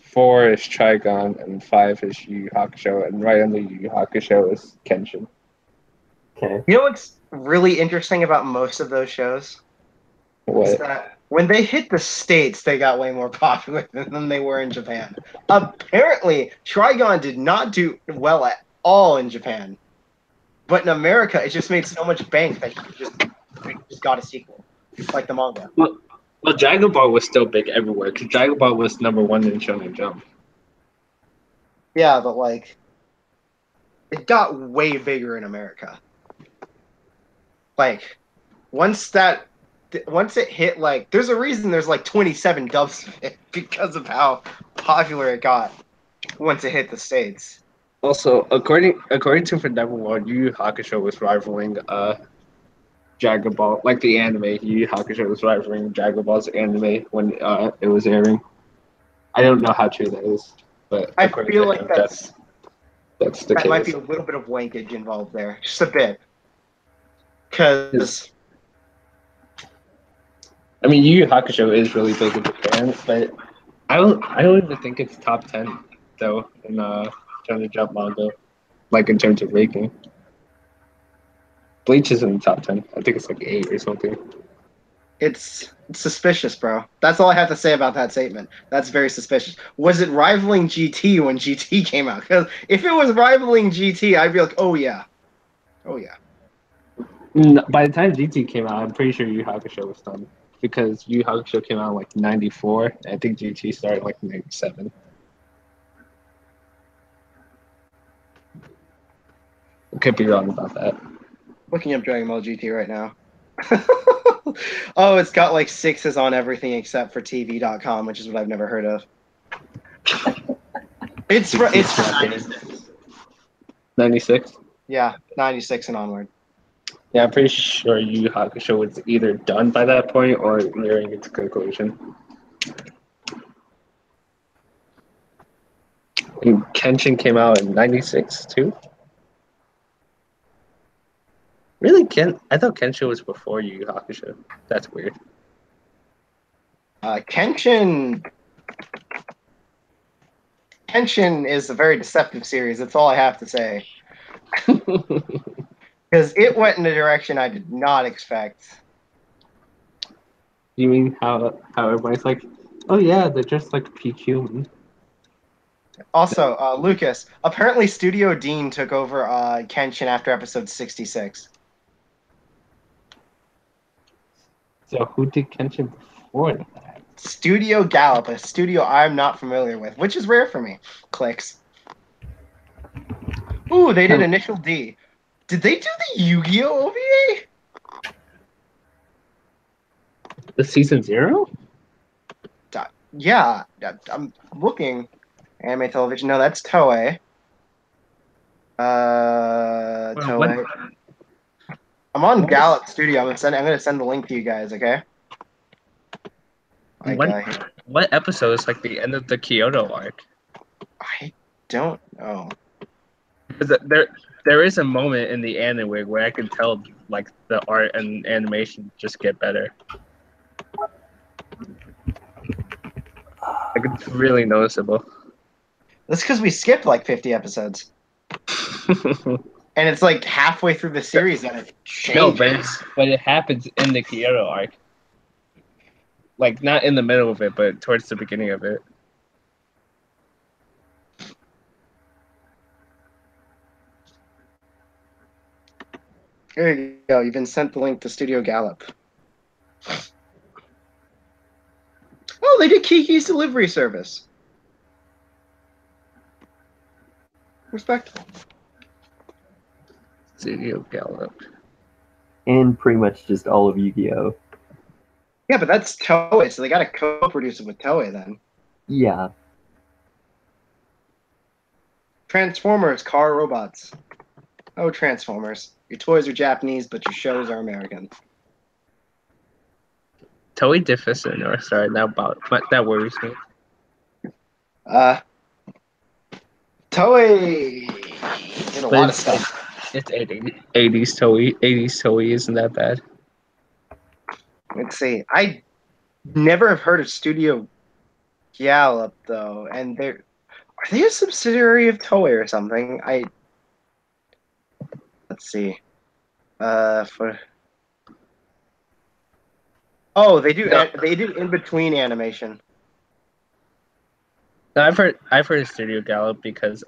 4 is Trigon, and 5 is Yu Yu Hakusho, and right under Yu Yu Hakusho is Kenshin. Okay. You know what's really interesting about most of those shows? Is What? that when they hit the States, they got way more popular than they were in Japan. Apparently, Trigon did not do well at all in Japan. But in America, it just made so much bank that he just got a sequel, like the manga. Well, Dragon Ball was still big everywhere, because Dragon Ball was number 1 in Shonen Jump. Yeah, but like, it got way bigger in America. Like, once it hit, like, there's a reason there's like 27 dubs of it because of how popular it got once it hit the States. Also, according to for number 1, Yu Yu Hakusho was rivaling Dragon Ball, like the anime. Yu Yu Hakusho was rivaling Dragon Ball's anime when it was airing. I don't know how true that is, but I according feel to like him, that's the that case. might be a little bit of wankage involved there, just a bit. Because I mean, Yu Yu Hakusho is really big in Japan, but I don't even think it's top 10. though in Shonen Jump manga, like in terms of ranking. Bleach is in the top 10. I think it's like 8 or something. It's suspicious, bro. That's all I have to say about that statement. That's very suspicious. Was it rivaling GT when GT came out? Because if it was rivaling GT, I'd be like, oh yeah, oh yeah. By the time GT came out, I'm pretty sure Yu Hakusho was done because Yu Hakusho came out in like '94. I think GT started like '97. I could be wrong about that. Looking up Dragon Ball GT right now. Oh, it's got like 6s on everything except for TV.com, which is what I've never heard of. It's from 96. 96. Yeah, 96 and onward. Yeah, I'm pretty sure Yu Hakusho was either done by that point or nearing its conclusion. And Kenshin came out in '96 too. Really, I thought Kenshin was before Yu Hakusho. That's weird. Kenshin is a very deceptive series. That's all I have to say. Because it went in a direction I did not expect. You mean how everybody's like, oh yeah, they're just like peak human. Also, Lucas, apparently Studio Dean took over Kenshin after episode 66. So who did Kenshin before that? Studio Gallop, a studio I'm not familiar with, which is rare for me. Clicks. Ooh, they did Initial D. Did they do the Yu-Gi-Oh OVA? The season 0? Yeah, I'm looking. Anime television. No, that's Toei. Toei. I'm on Gallop Studio. I'm gonna send the link to you guys. Okay. What episode is like the end of the Kyoto arc? I don't know. Because there is a moment in the anime where I can tell like the art and animation just get better. Like it's really noticeable. That's because we skipped like 50 episodes. And it's like halfway through the series and it changes. No, but it happens in the Kyoto arc. Like not in the middle of it, but towards the beginning of it. There you go. You've been sent the link to Studio Gallop. Oh, they did Kiki's delivery service. Respectable. Studio Gallop. And pretty much just all of Yu-Gi-Oh! Yeah, but that's Toei, so they got to co-produce it with Toei then. Yeah. Transformers, car robots. Oh, Transformers. Your toys are Japanese, but your shows are American. Toei did Fist of the North Star. That worries me. Toei did a lot of stuff. It's 80s Toei. 80s Toei isn't that bad. Let's see. I never have heard of Studio Gallop though, and are they a subsidiary of Toei or something? Let's see. They do in between animation. No, I've heard of Studio Gallop because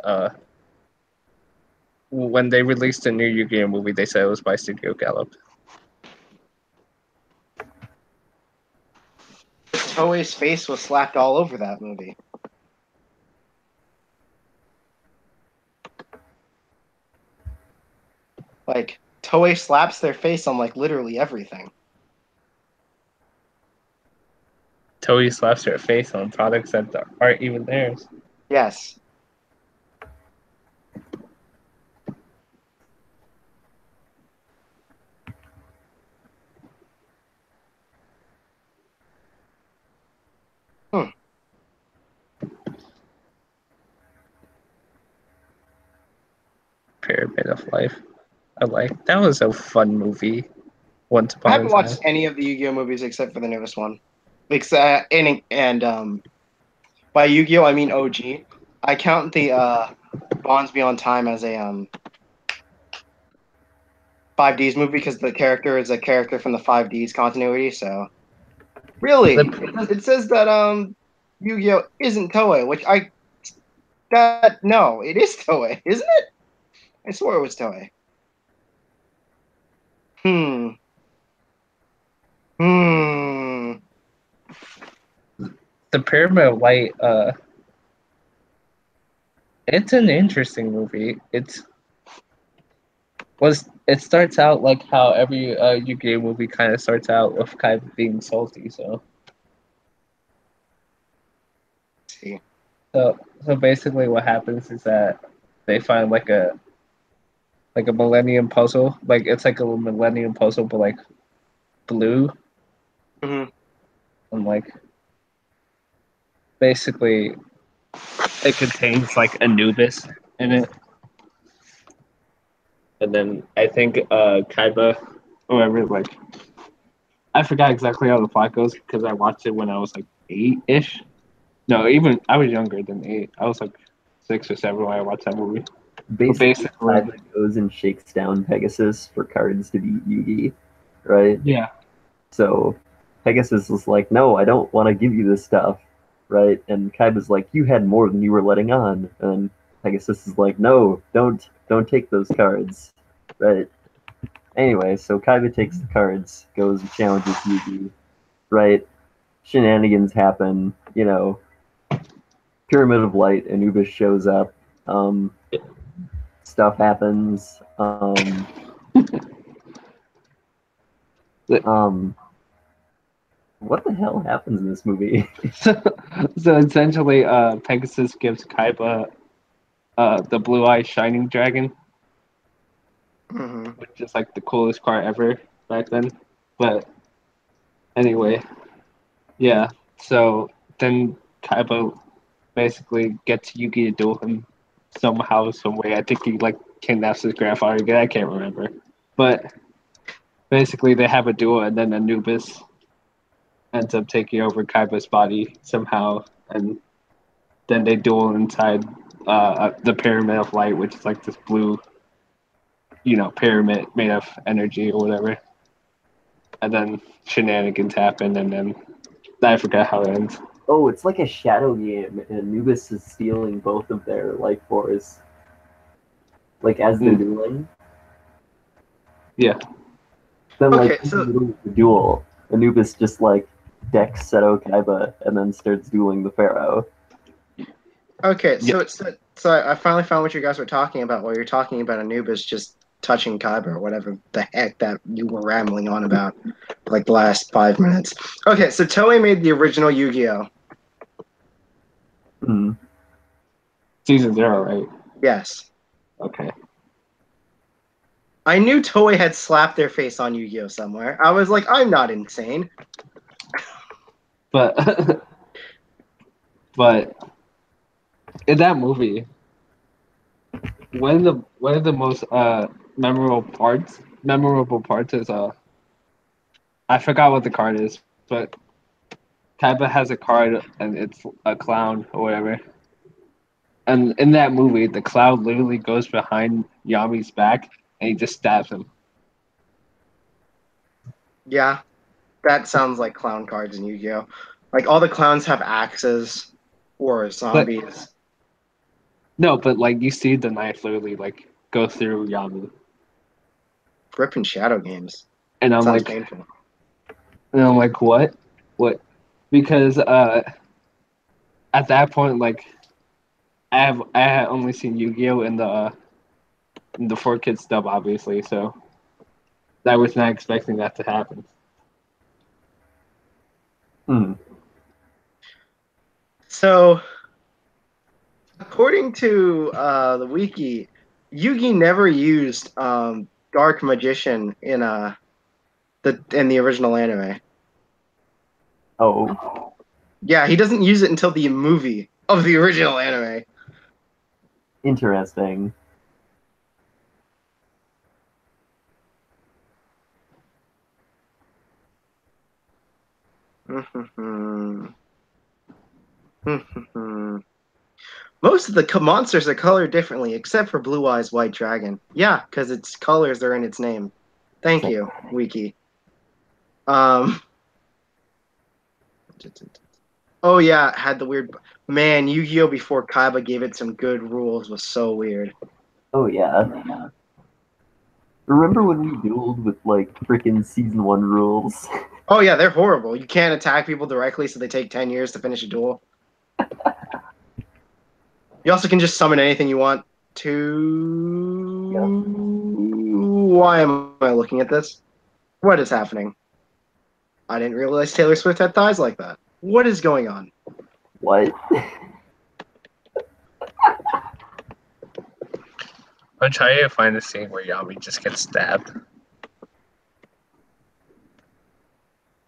when they released a new Yu-Gi-Oh movie, they said it was by Studio Gallop. Toei's face was slapped all over that movie. Like, Toei slaps their face on, like, literally everything. Toei slaps their face on products that aren't even theirs. Yes. Pyramid of Life. That was a fun movie. Once upon I haven't a time. watched any of the Yu-Gi-Oh movies except for the newest one. By Yu-Gi-Oh I mean OG. I count the Bonds Beyond Time as a 5Ds movie because the character is a character from the 5Ds continuity. So really, it says that Yu-Gi-Oh isn't Toei, which no, it is Toei, isn't it? I swore it was Toei. Hmm. Hmm. The Pyramid of Light, it's an interesting movie. It starts out like how every Yu-Gi-Oh movie kind of starts out with kind of being salty. So See. so basically, what happens is that they find like a Millennium Puzzle. Like it's like a Millennium Puzzle, but like blue, Mhm. and like basically it contains like Anubis in it. And then I think Kaiba, whoever, like I forgot exactly how the plot goes because I watched it when I was like 8-ish. No, even I was younger than 8. I was like 6 or 7 when I watched that movie. But Basically, basically, Kaiba goes and shakes down Pegasus for cards to beat Yugi, right? yeah, So Pegasus is like, no, I don't want to give you this stuff, right? And Kaiba's like, you had more than you were letting on. And Pegasus is like, no, don't take those cards, right? Anyway, so Kaiba takes the cards, goes and challenges Yugi, right? Shenanigans happen, Pyramid of Light, Anubis shows up, stuff happens, um, what the hell happens in this movie? so essentially, Pegasus gives Kaiba the Blue Eye Shining Dragon, Mhm. which is like the coolest card ever back then. But anyway, yeah. So then Kaiba basically gets Yugi to duel him somehow, some way. I think he like kidnaps his grandfather again. I can't remember. But basically, they have a duel, and then Anubis ends up taking over Kaiba's body somehow, and then they duel inside the Pyramid of Light, which is like this blue, pyramid made of energy or whatever. And then shenanigans happen, and then I forgot how it ends. Oh, it's like a shadow game, and Anubis is stealing both of their life force, like as they're dueling. Yeah. Then, Okay, like in the so middle of the duel, Anubis just like decks Seto Kaiba and then starts dueling the Pharaoh. okay, Yeah. so I finally found what you guys were talking about. While you're talking about Anubis just touching Kaiba or whatever the heck that you were rambling on about, for like the last 5 minutes. Okay, so Toei made the original Yu-Gi-Oh. Hmm. Season 0, right? Yes, Okay. I knew Toei had slapped their face on Yu-Gi-Oh somewhere. I was like, I'm not insane. But but in that movie, one of the most memorable parts is I forgot what the card is, but Kaiba has a card and it's a clown or whatever. And in that movie, the clown literally goes behind Yami's back and he just stabs him. Yeah, that sounds like clown cards in Yu-Gi-Oh. Like all the clowns have axes or But zombies. no, but like you see the knife literally like go through Yami. Ripping shadow games. And I'm Sounds like painful. what? What? Because at that point like I had only seen Yu-Gi-Oh in the 4 Kids dub obviously, so I was not expecting that to happen. Hmm. So, according to the wiki, Yugi never used Dark Magician in the original anime. Oh, Yeah, he doesn't use it until the movie of the original anime. interesting. Most of the monsters are colored differently, except for Blue Eyes White Dragon. Yeah, because its colors are in its name. Thank you, Wiki. Oh yeah, it had the weird. Man, Yu-Gi-Oh! Before Kaiba gave it some good rules was so weird. Oh yeah. Remember when we dueled with like freaking season 1 rules? Oh yeah, they're horrible. You can't attack people directly, so they take 10 years to finish a duel. You also can just summon anything you want to. Yeah. Why am I looking at this? What is happening? I didn't realize Taylor Swift had thighs like that. What is going on? What? I'm trying to find a scene where Yami just gets stabbed.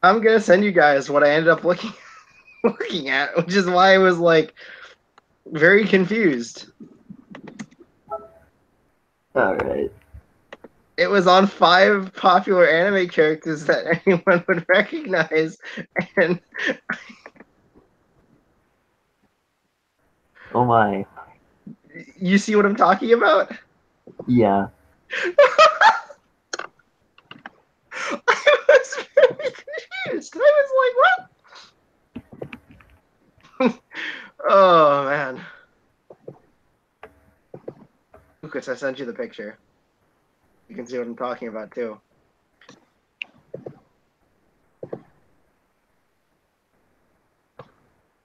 I'm gonna send you guys what I ended up looking at, which is why I was like very confused. Alright. It was on 5 popular anime characters that anyone would recognize, and Oh my. you see what I'm talking about? Yeah. I was very confused. I was like, what? Oh, man. Lucas, I sent you the picture. You can see what I'm talking about, too.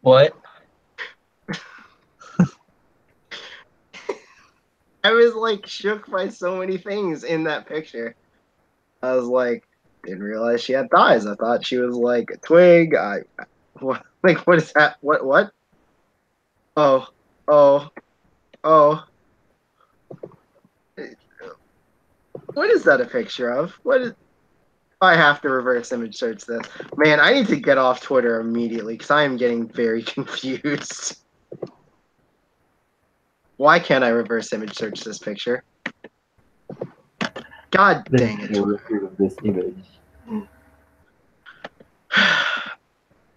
What? I was, like, shook by so many things in that picture. I was like, didn't realize she had thighs. I thought she was, like, a twig. What is that? What? Oh. What is that a picture of? What is... I have to reverse image search this. Man, I need to get off Twitter immediately because I am getting very confused. Why can't I reverse image search this picture? God dang it. No record of this image.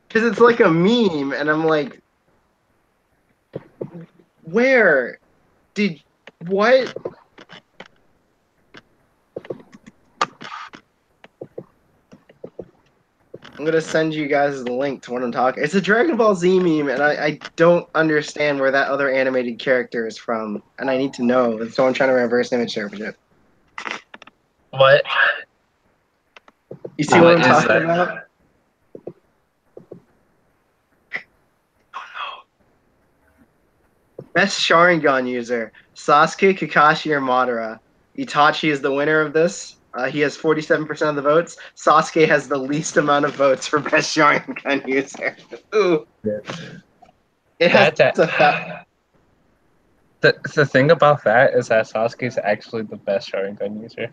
Because it's like a meme, and I'm like, where did what? I'm gonna send you guys the link to what I'm talking. It's a Dragon Ball Z meme, and I don't understand where that other animated character is from, and I need to know. And so I'm trying to reverse image search it. What? You see what I'm What is talking that? about? Best Sharingan user: Sasuke, Kakashi, or Madara. Itachi is the winner of this. He has 47% of the votes. Sasuke has the least amount of votes for best Sharingan user. Ooh. It has The thing about that is that Sasuke is actually the best Sharingan user.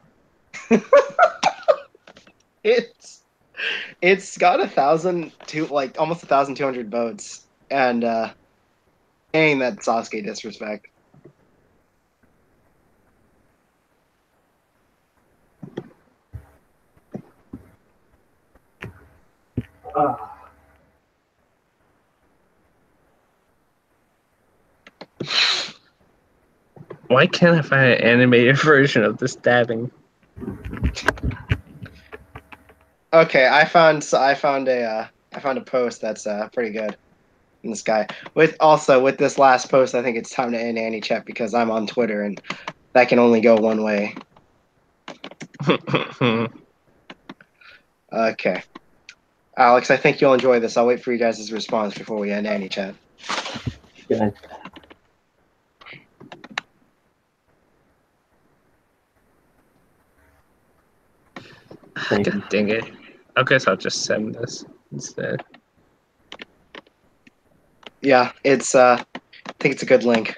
it's got 1,200 votes, and dang, that Sasuke disrespect. Why can't I find an animated version of the stabbing? Okay, I found a post that's pretty good in this guy. With this last post, I think it's time to end Annie Chat because I'm on Twitter and that can only go one way. Okay. Alex, I think you'll enjoy this. I'll wait for you guys' response before we end Annie Chat. Yeah. Thank you. Dang it. I guess I'll just send this instead. Yeah, it's I think it's a good link.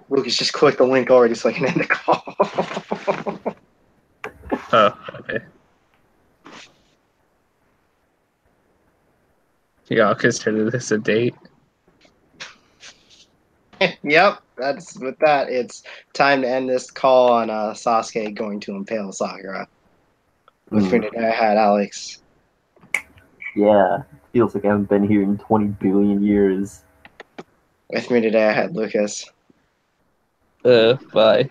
Lucas just clicked the link already so I can end the call. Oh, okay. Y'all consider this a date? Yep, that's with that. It's time to end this call on Sasuke going to impale Sakura. With Mm. me today, I had Alex. Yeah, feels like I haven't been here in 20 billion years. With me today, I had Lucas. Bye.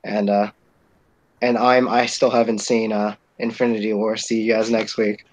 And I still haven't seen Infinity War. See you guys next week.